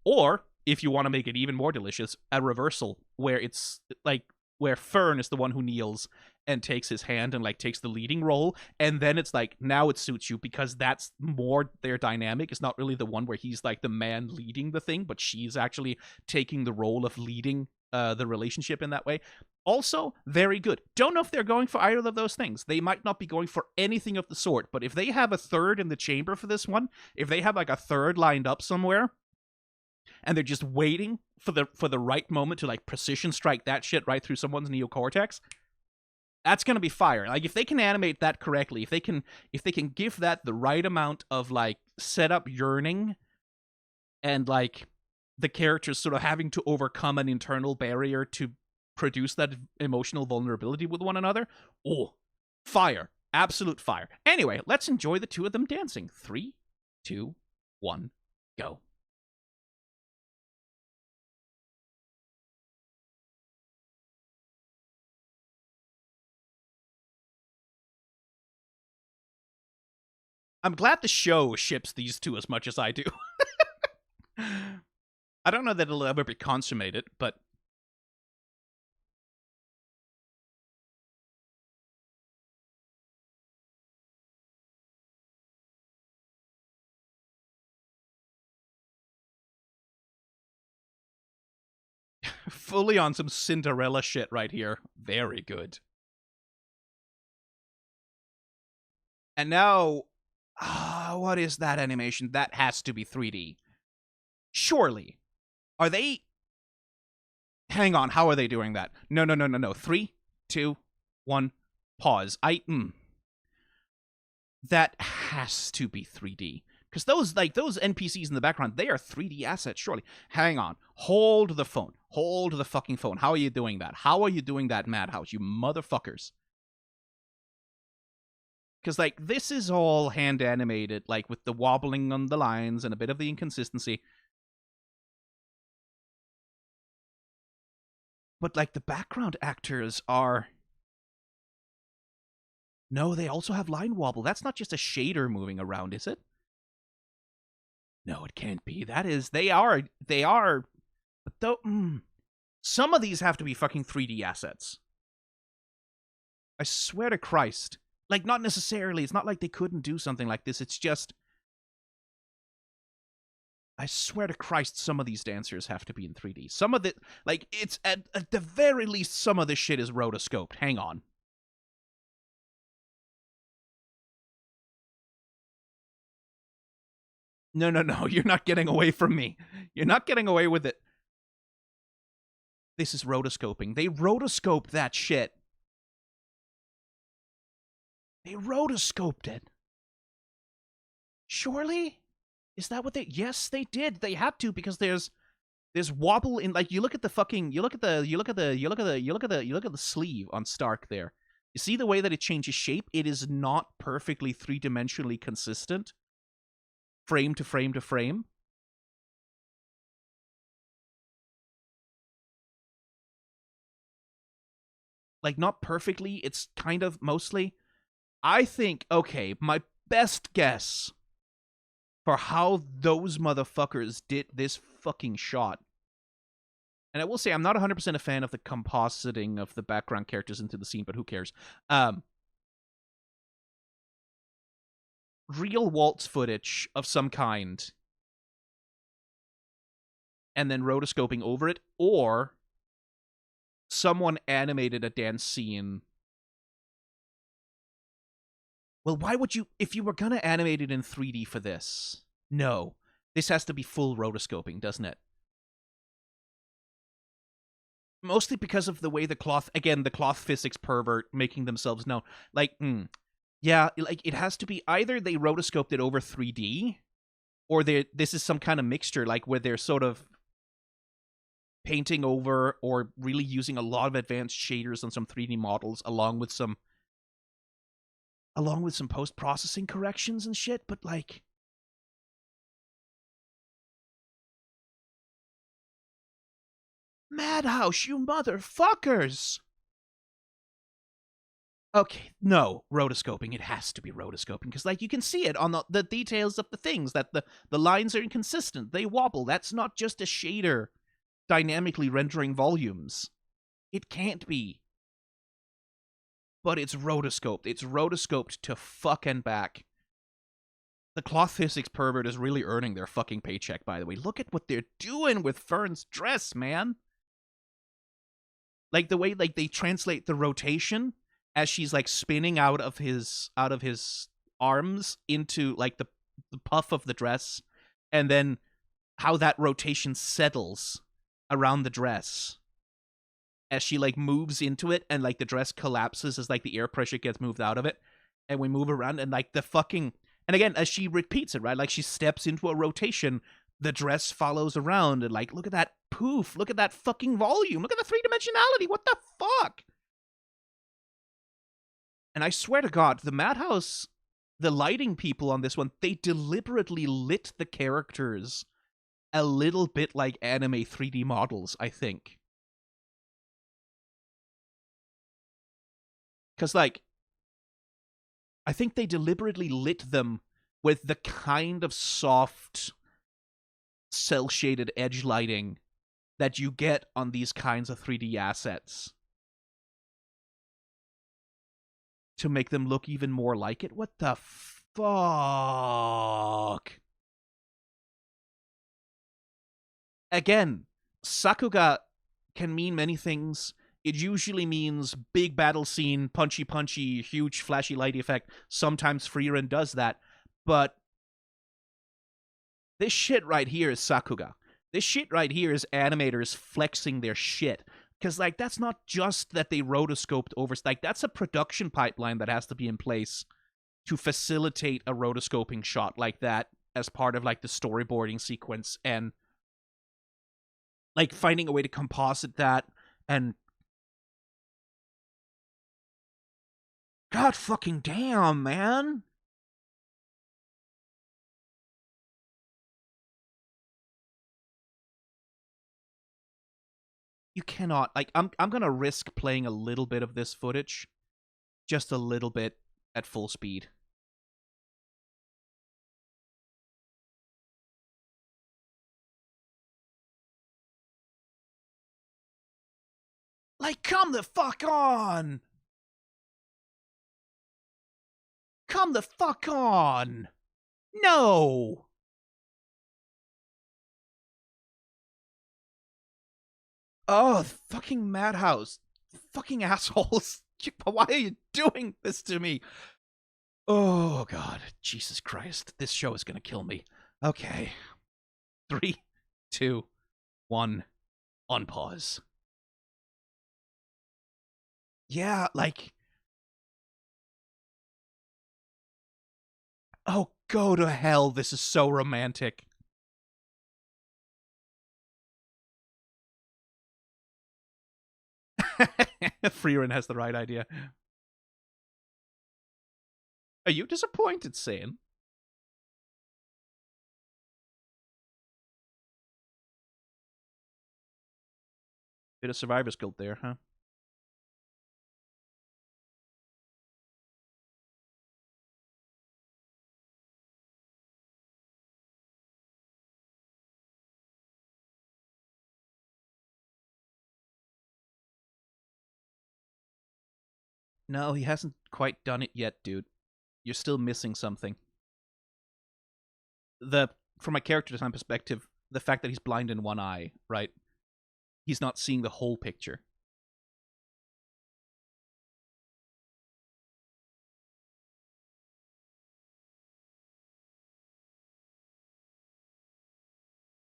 Or if you want to make it even more delicious, a reversal where it's like where Fern is the one who kneels and takes his hand and like takes the leading role, and then it's like now it suits you because that's more their dynamic. It's not really the one where he's like the man leading the thing, but she's actually taking the role of leading the relationship in that way. Also, very good. Don't know if they're going for either of those things. They might not be going for anything of the sort, but if they have a third in the chamber for this one, if they have like a third lined up somewhere, and they're just waiting for the right moment to like precision strike that shit right through someone's neocortex, that's gonna be fire. Like if they can animate that correctly, if they can give that the right amount of like setup yearning, and like the characters sort of having to overcome an internal barrier to produce that emotional vulnerability with one another, oh, fire. Absolute fire. Anyway, let's enjoy the two of them dancing. 3, 2, 1, go. I'm glad the show ships these two as much as I do. I don't know that it'll ever be consummated, but fully on some Cinderella shit right here. Very good. And now, what is that animation? That has to be 3D. Surely. Are they... Hang on, how are they doing that? No. 3, 2, 1, pause. That has to be 3D. Because those NPCs in the background, they are 3D assets, surely. Hang on. Hold the phone. Hold the fucking phone. How are you doing that? How are you doing that, Madhouse, you motherfuckers? Because, like, this is all hand animated, like, with the wobbling on the lines and a bit of the inconsistency. But, like, the background actors are... No, they also have line wobble. That's not just a shader moving around, is it? No, it can't be. That is... They are... But though... Some of these have to be fucking 3D assets. I swear to Christ. Like, not necessarily. It's not like they couldn't do something like this. It's just... I swear to Christ, some of these dancers have to be in 3D. Some of the... Like, it's... At the very least, some of this shit is rotoscoped. Hang on. No. You're not getting away from me. You're not getting away with it. This is rotoscoping. They rotoscoped that shit. They rotoscoped it. Surely? Is that what they... Yes, they did. They had to, because there's wobble in... Like, you look at the fucking... You look at the sleeve on Stark there. You see the way that it changes shape? It is not perfectly three-dimensionally consistent. Frame to frame to frame. Like, not perfectly. It's kind of mostly... I think, okay, my best guess for how those motherfuckers did this fucking shot. And I will say, I'm not 100% a fan of the compositing of the background characters into the scene, but who cares? Real waltz footage of some kind, and then rotoscoping over it, or someone animated a dance scene. Well, why would you... If you were gonna animate it in 3D for this... No. This has to be full rotoscoping, doesn't it? Mostly because of the way the cloth... Again, the cloth physics pervert making themselves known. Like, yeah, like, it has to be... Either they rotoscoped it over 3D, or this is some kind of mixture, like, where they're sort of... painting over or really using a lot of advanced shaders on some 3D models along with some post-processing corrections and shit, but like Madhouse, you motherfuckers. Okay, no, rotoscoping. It has to be rotoscoping because, like, you can see it on the details of the things that the lines are inconsistent. They wobble. That's not just a shader dynamically rendering volumes. It can't be. But it's rotoscoped. It's rotoscoped to fucking back. The cloth physics pervert is really earning their fucking paycheck, by the way. Look at what they're doing with Fern's dress, man. Like the way like they translate the rotation as she's like spinning out of his arms into like the puff of the dress, and then how that rotation settles around the dress as she like moves into it, and like the dress collapses as like the air pressure gets moved out of it, and we move around, and like the fucking, and again as she repeats it, right, like she steps into a rotation, the dress follows around, and like look at that poof, look at that fucking volume, look at the three-dimensionality, what the fuck. And I swear to God, the Madhouse, the lighting people on this one, they deliberately lit the characters a little bit like anime 3D models, I think. Because, like, I think they deliberately lit them with the kind of soft, cel-shaded edge lighting that you get on these kinds of 3D assets to make them look even more like it. What the fuck? Again, Sakuga can mean many things. It usually means big battle scene, punchy, huge flashy light effect. Sometimes Frieren does that. But this shit right here is Sakuga. This shit right here is animators flexing their shit. Because, like, that's not just that they rotoscoped over. Like, that's a production pipeline that has to be in place to facilitate a rotoscoping shot like that as part of, like, the storyboarding sequence. And, like, finding a way to composite that. And God fucking damn, man. You cannot, like, I'm gonna risk playing a little bit of this footage, just a little bit at full speed. Like, come the fuck on! Come the fuck on! No! Oh, fucking Madhouse. Fucking assholes. Why are you doing this to me? Oh, God. Jesus Christ. This show is gonna kill me. Okay. 3, 2, 1. On pause. Yeah, like... Oh, go to hell. This is so romantic. Frieren has the right idea. Are you disappointed, Sane? Bit of survivor's guilt there, huh? No, he hasn't quite done it yet, dude. You're still missing something. From a character design perspective, the fact that he's blind in one eye, right? He's not seeing the whole picture.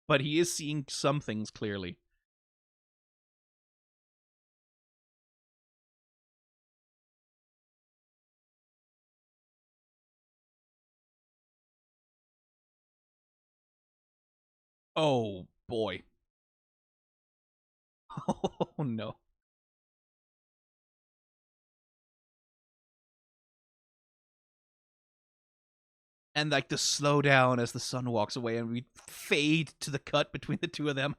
But he is seeing some things clearly. Oh, boy. Oh no. And like the slowdown as the sun walks away, and we fade to the cut between the two of them.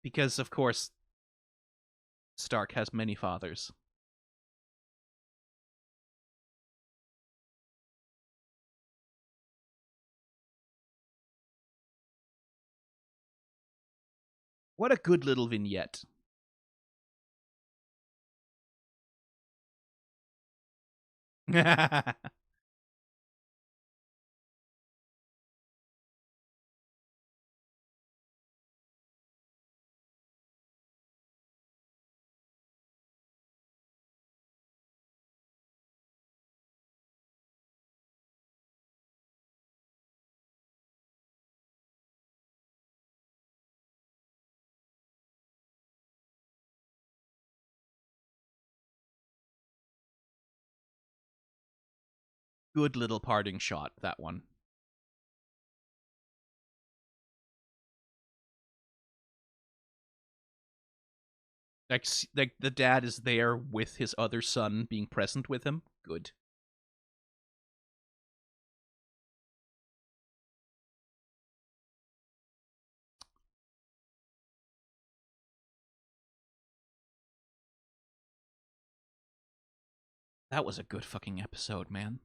Because of course Stark has many fathers. What a good little vignette. Good little parting shot, that one. Like the dad is there with his other son being present with him. Good. That was a good fucking episode, man.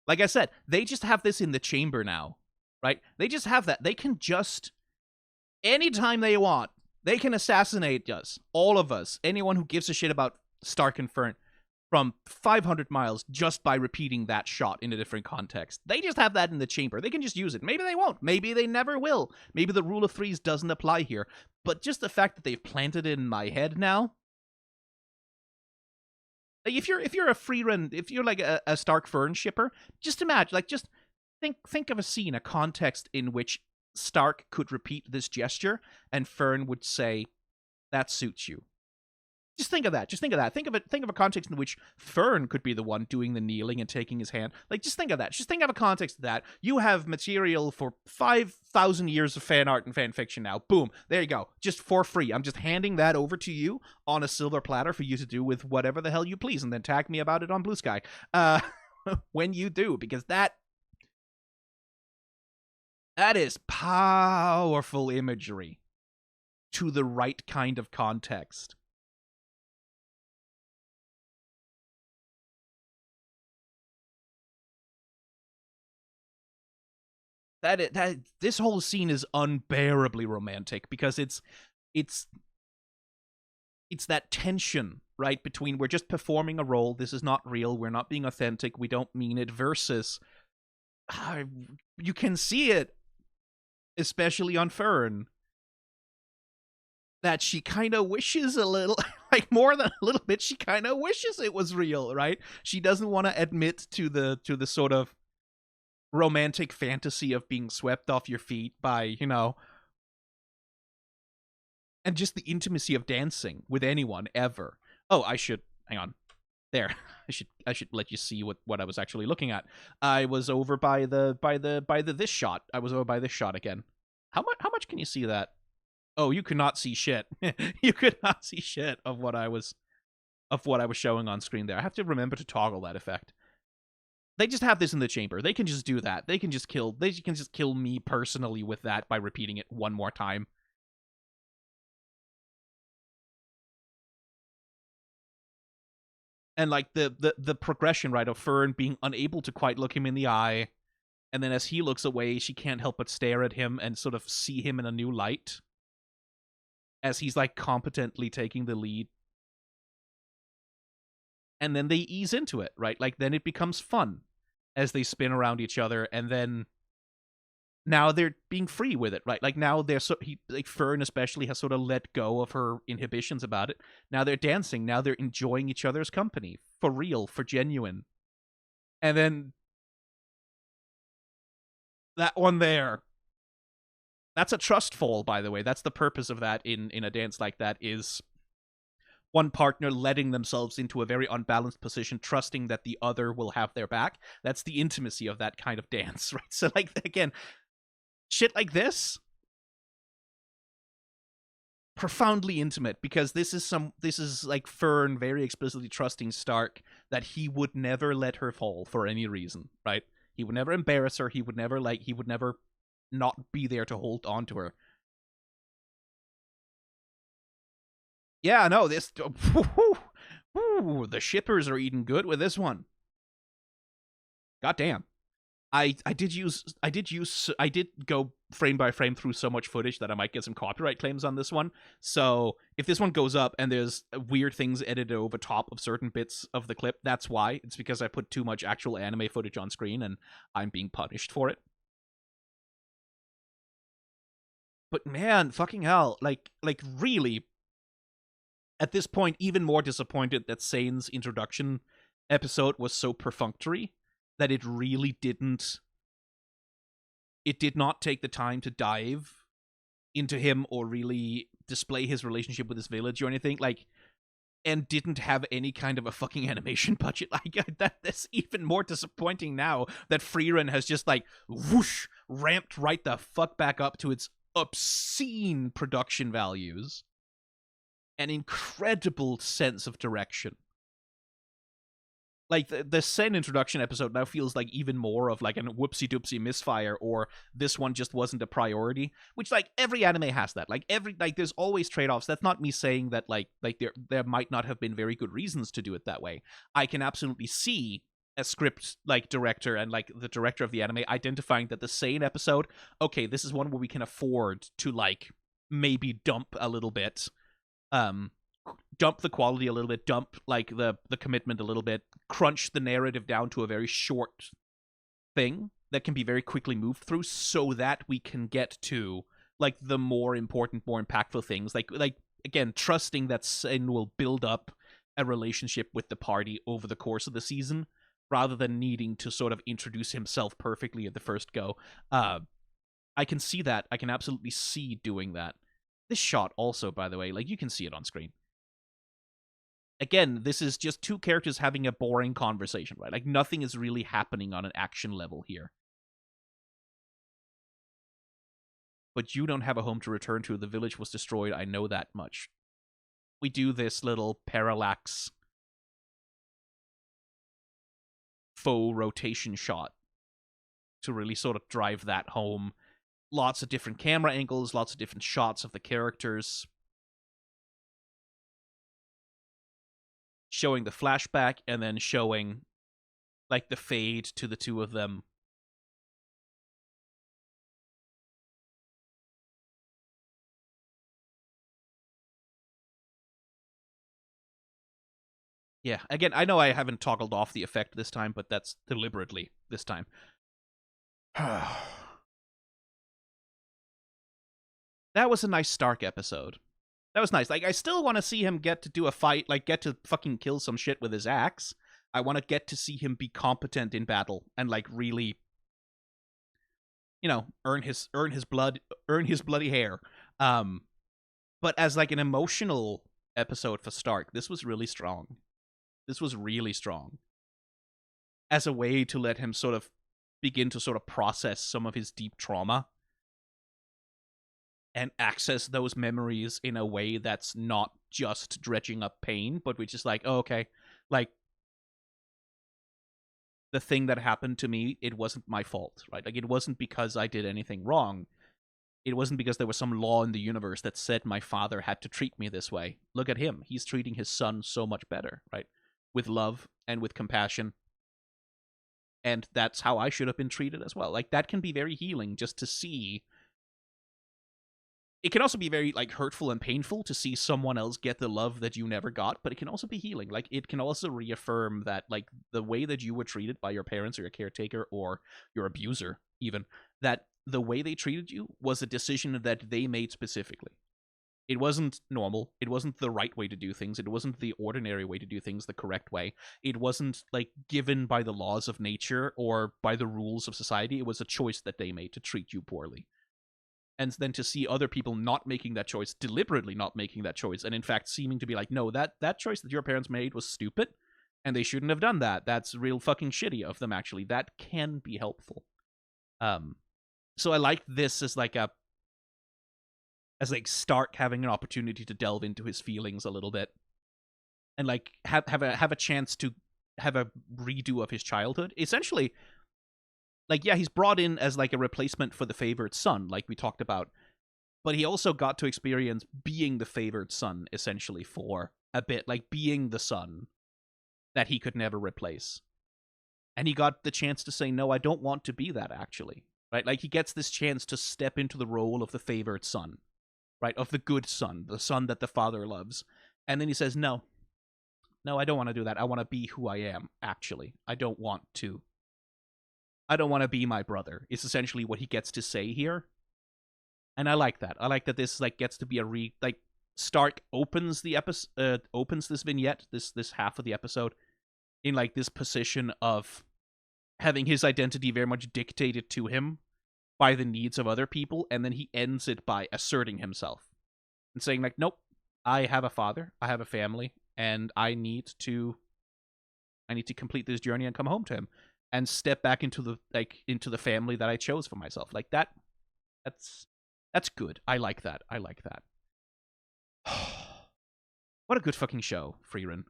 Like I said, they just have this in the chamber now, right? They just have that. They can just, anytime they want, they can assassinate us, all of us, anyone who gives a shit about Stark and Fern from 500 miles just by repeating that shot in a different context. They just have that in the chamber. They can just use it. Maybe they won't. Maybe they never will. Maybe the rule of threes doesn't apply here. But just the fact that they've planted it in my head now, like if you're a Frieren, if you're like a Stark Fern shipper, just imagine, like just think of a scene, a context in which Stark could repeat this gesture and Fern would say, "That suits you." Just think of that. Just think of that. Think of it. Think of a context in which Fern could be the one doing the kneeling and taking his hand. Like, just think of that. Just think of a context of that. You have material for 5,000 years of fan art and fan fiction now. Boom. There you go. Just for free. I'm just handing that over to you on a silver platter for you to do with whatever the hell you please, and then tag me about it on Blue Sky. When you do, because that is powerful imagery to the right kind of context. That this whole scene is unbearably romantic because it's it's that tension, right, between we're just performing a role, this is not real, we're not being authentic, we don't mean it, versus you can see it, especially on Fern, that she kind of wishes a little, like more than a little bit, she kind of wishes it was real, right? She doesn't want to admit to the sort of romantic fantasy of being swept off your feet by, and just the intimacy of dancing with anyone ever. Oh, I should hang on. There, I should let you see what I was actually looking at. I was over by the this shot. I was over by this shot again. How much can you see that? Oh, you could not see shit. You could not see shit of what I was showing on screen there. I have to remember to toggle that effect. They just have this in the chamber. They can just do that. They can just kill me personally with that by repeating it one more time. And like the progression, right, of Fern being unable to quite look him in the eye, and then as he looks away, she can't help but stare at him and sort of see him in a new light as he's like competently taking the lead. And then they ease into it, right? Like then it becomes fun as they spin around each other, and then now they're being free with it, right? Like now they're like Fern especially has sort of let go of her inhibitions about it. Now they're dancing. Now they're enjoying each other's company for real, for genuine. And then that one there, that's a trust fall, by the way. That's the purpose of that in a dance like that is one partner letting themselves into a very unbalanced position, trusting that the other will have their back. That's the intimacy of that kind of dance, right? So, like, again, shit like this, profoundly intimate, because this is like Fern very explicitly trusting Stark that he would never let her fall for any reason, right? He would never embarrass her. He would never not be there to hold on to her. Yeah, no, this the shippers are eating good with this one. Goddamn. I did go frame by frame through so much footage that I might get some copyright claims on this one. So if this one goes up and there's weird things edited over top of certain bits of the clip, that's why. It's because I put too much actual anime footage on screen and I'm being punished for it. But man, fucking hell, like really, at this point, even more disappointed that Sane's introduction episode was so perfunctory that it really didn't. It did not take the time to dive into him or really display his relationship with his village or anything, like, and didn't have any kind of a fucking animation budget. Like, that's even more disappointing now that Frieren has just, like, whoosh, ramped right the fuck back up to its obscene production values. An incredible sense of direction. Like, the Sen introduction episode now feels like even more of like a whoopsie-doopsie misfire, or this one just wasn't a priority, which, like, every anime has that. Like, there's always trade-offs. That's not me saying that like there might not have been very good reasons to do it that way. I can absolutely see a script like director and like the director of the anime identifying that the Sane episode, okay, this is one where we can afford to like maybe dump a little bit, dump the quality a little bit, dump like the commitment a little bit, crunch the narrative down to a very short thing that can be very quickly moved through, so that we can get to like the more important, more impactful things. Like again, trusting that Sen will build up a relationship with the party over the course of the season, rather than needing to sort of introduce himself perfectly at the first go. I can see that. I can absolutely see doing that. This shot also, by the way, like, you can see it on screen. Again, this is just two characters having a boring conversation, right? Like, nothing is really happening on an action level here. But you don't have a home to return to. The village was destroyed. I know that much. We do this little parallax faux rotation shot to really sort of drive that home. Lots of different camera angles, lots of different shots of the characters, showing the flashback and then showing like the fade to the two of them. Yeah, again, I know I haven't toggled off the effect this time, but that's deliberately this time. That was a nice Stark episode. That was nice. Like, I still want to see him get to do a fight, like, get to fucking kill some shit with his axe. I want to get to see him be competent in battle and, like, really, you know, earn his bloody hair. But as, like, an emotional episode for Stark, this was really strong. This was really strong. As a way to let him sort of begin to sort of process some of his deep trauma and access those memories in a way that's not just dredging up pain, but which is like, oh, okay, like, the thing that happened to me, it wasn't my fault, right? Like, it wasn't because I did anything wrong. It wasn't because there was some law in the universe that said my father had to treat me this way. Look at him. He's treating his son so much better, right? With love and with compassion. And that's how I should have been treated as well. Like, that can be very healing, just to see. It can also be very, like, hurtful and painful to see someone else get the love that you never got, but it can also be healing. Like, it can also reaffirm that, like, the way that you were treated by your parents or your caretaker or your abuser, even, that the way they treated you was a decision that they made specifically. It wasn't normal. It wasn't the right way to do things. It wasn't the ordinary way to do things, the correct way. It wasn't, like, given by the laws of nature or by the rules of society. It was a choice that they made to treat you poorly. and then to see other people not making that choice, deliberately not making that choice, and in fact seeming to be like, no, that choice that your parents made was stupid, and they shouldn't have done that. That's real fucking shitty of them, actually. That can be helpful. So I like this as like Stark having an opportunity to delve into his feelings a little bit, and like have a chance to have a redo of his childhood. Essentially, like, yeah, he's brought in as like a replacement for the favored son, like we talked about, but he also got to experience being the favored son essentially for a bit, like being the son that he could never replace. And he got the chance to say, no, I don't want to be that, actually. Right? Like, he gets this chance to step into the role of the favored son, right? Of the good son, the son that the father loves. And then he says, no, I don't want to do that. I want to be who I am, actually. I don't want to be my brother. It's essentially what he gets to say here. And I like that. I like that this like gets to be like Stark opens the episode, opens this vignette, this half of the episode, in like this position of having his identity very much dictated to him by the needs of other people, and then he ends it by asserting himself and saying like, nope, I have a father, I have a family, and I need to complete this journey and come home to him and step back into the family that I chose for myself. Like that's good. I like that. What a good fucking show, Frieren.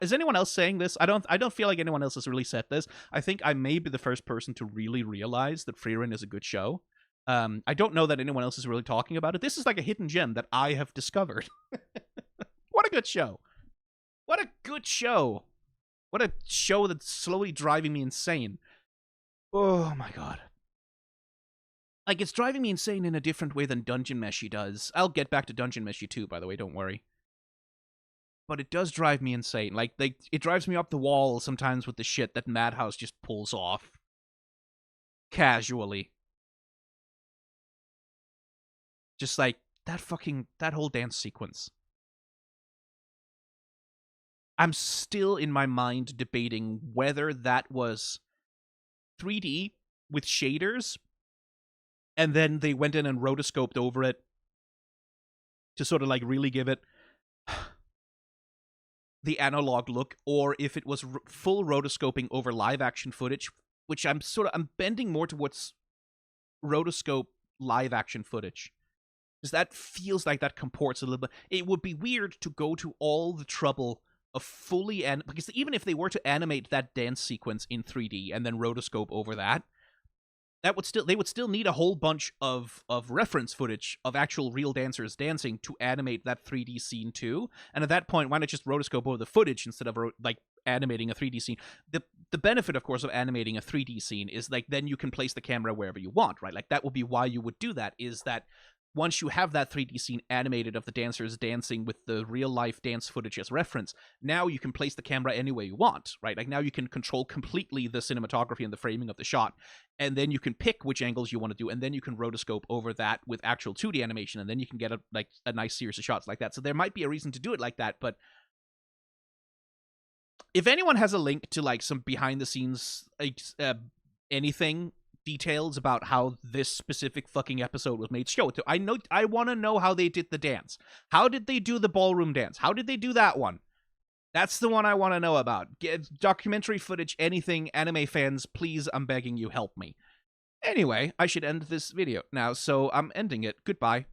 Is anyone else saying this? I don't feel like anyone else has really said this. I think I may be the first person to really realize that Frieren is a good show. I don't know that anyone else is really talking about it. This is like a hidden gem that I have discovered. What a good show. What a good show. What a show that's slowly driving me insane. Oh my god. Like, it's driving me insane in a different way than Dungeon Meshi does. I'll get back to Dungeon Meshi too, by the way, don't worry. But it does drive me insane. Like it drives me up the wall sometimes with the shit that Madhouse just pulls off. Casually. Just like, that whole dance sequence. I'm still in my mind debating whether that was 3D with shaders, and then they went in and rotoscoped over it to sort of like really give it the analog look, or if it was full rotoscoping over live action footage, which I'm bending more towards rotoscope live action footage, because that feels like that comports a little bit. It would be weird to go to all the trouble of fully because even if they were to animate that dance sequence in 3D and then rotoscope over that, they would still need a whole bunch of reference footage of actual real dancers dancing to animate that 3D scene too. And at that point, why not just rotoscope over the footage instead of like animating a 3D scene? The benefit, of course, of animating a 3D scene is like then you can place the camera wherever you want, right? Like that would be why you would do that, is that once you have that 3D scene animated of the dancers dancing with the real-life dance footage as reference, now you can place the camera any way you want, right? Like now you can control completely the cinematography and the framing of the shot, and then you can pick which angles you want to do, and then you can rotoscope over that with actual 2D animation, and then you can get a nice series of shots like that. So there might be a reason to do it like that, but if anyone has a link to like some behind-the-scenes anything, details about how this specific fucking episode was made, show it to. I want to know how they did the dance. How did they do the ballroom dance? How did they do that one? That's the one I want to know about. Get documentary footage, anything. Anime fans, please, I'm begging you, help me. Anyway, I should end this video now, so I'm ending it. Goodbye.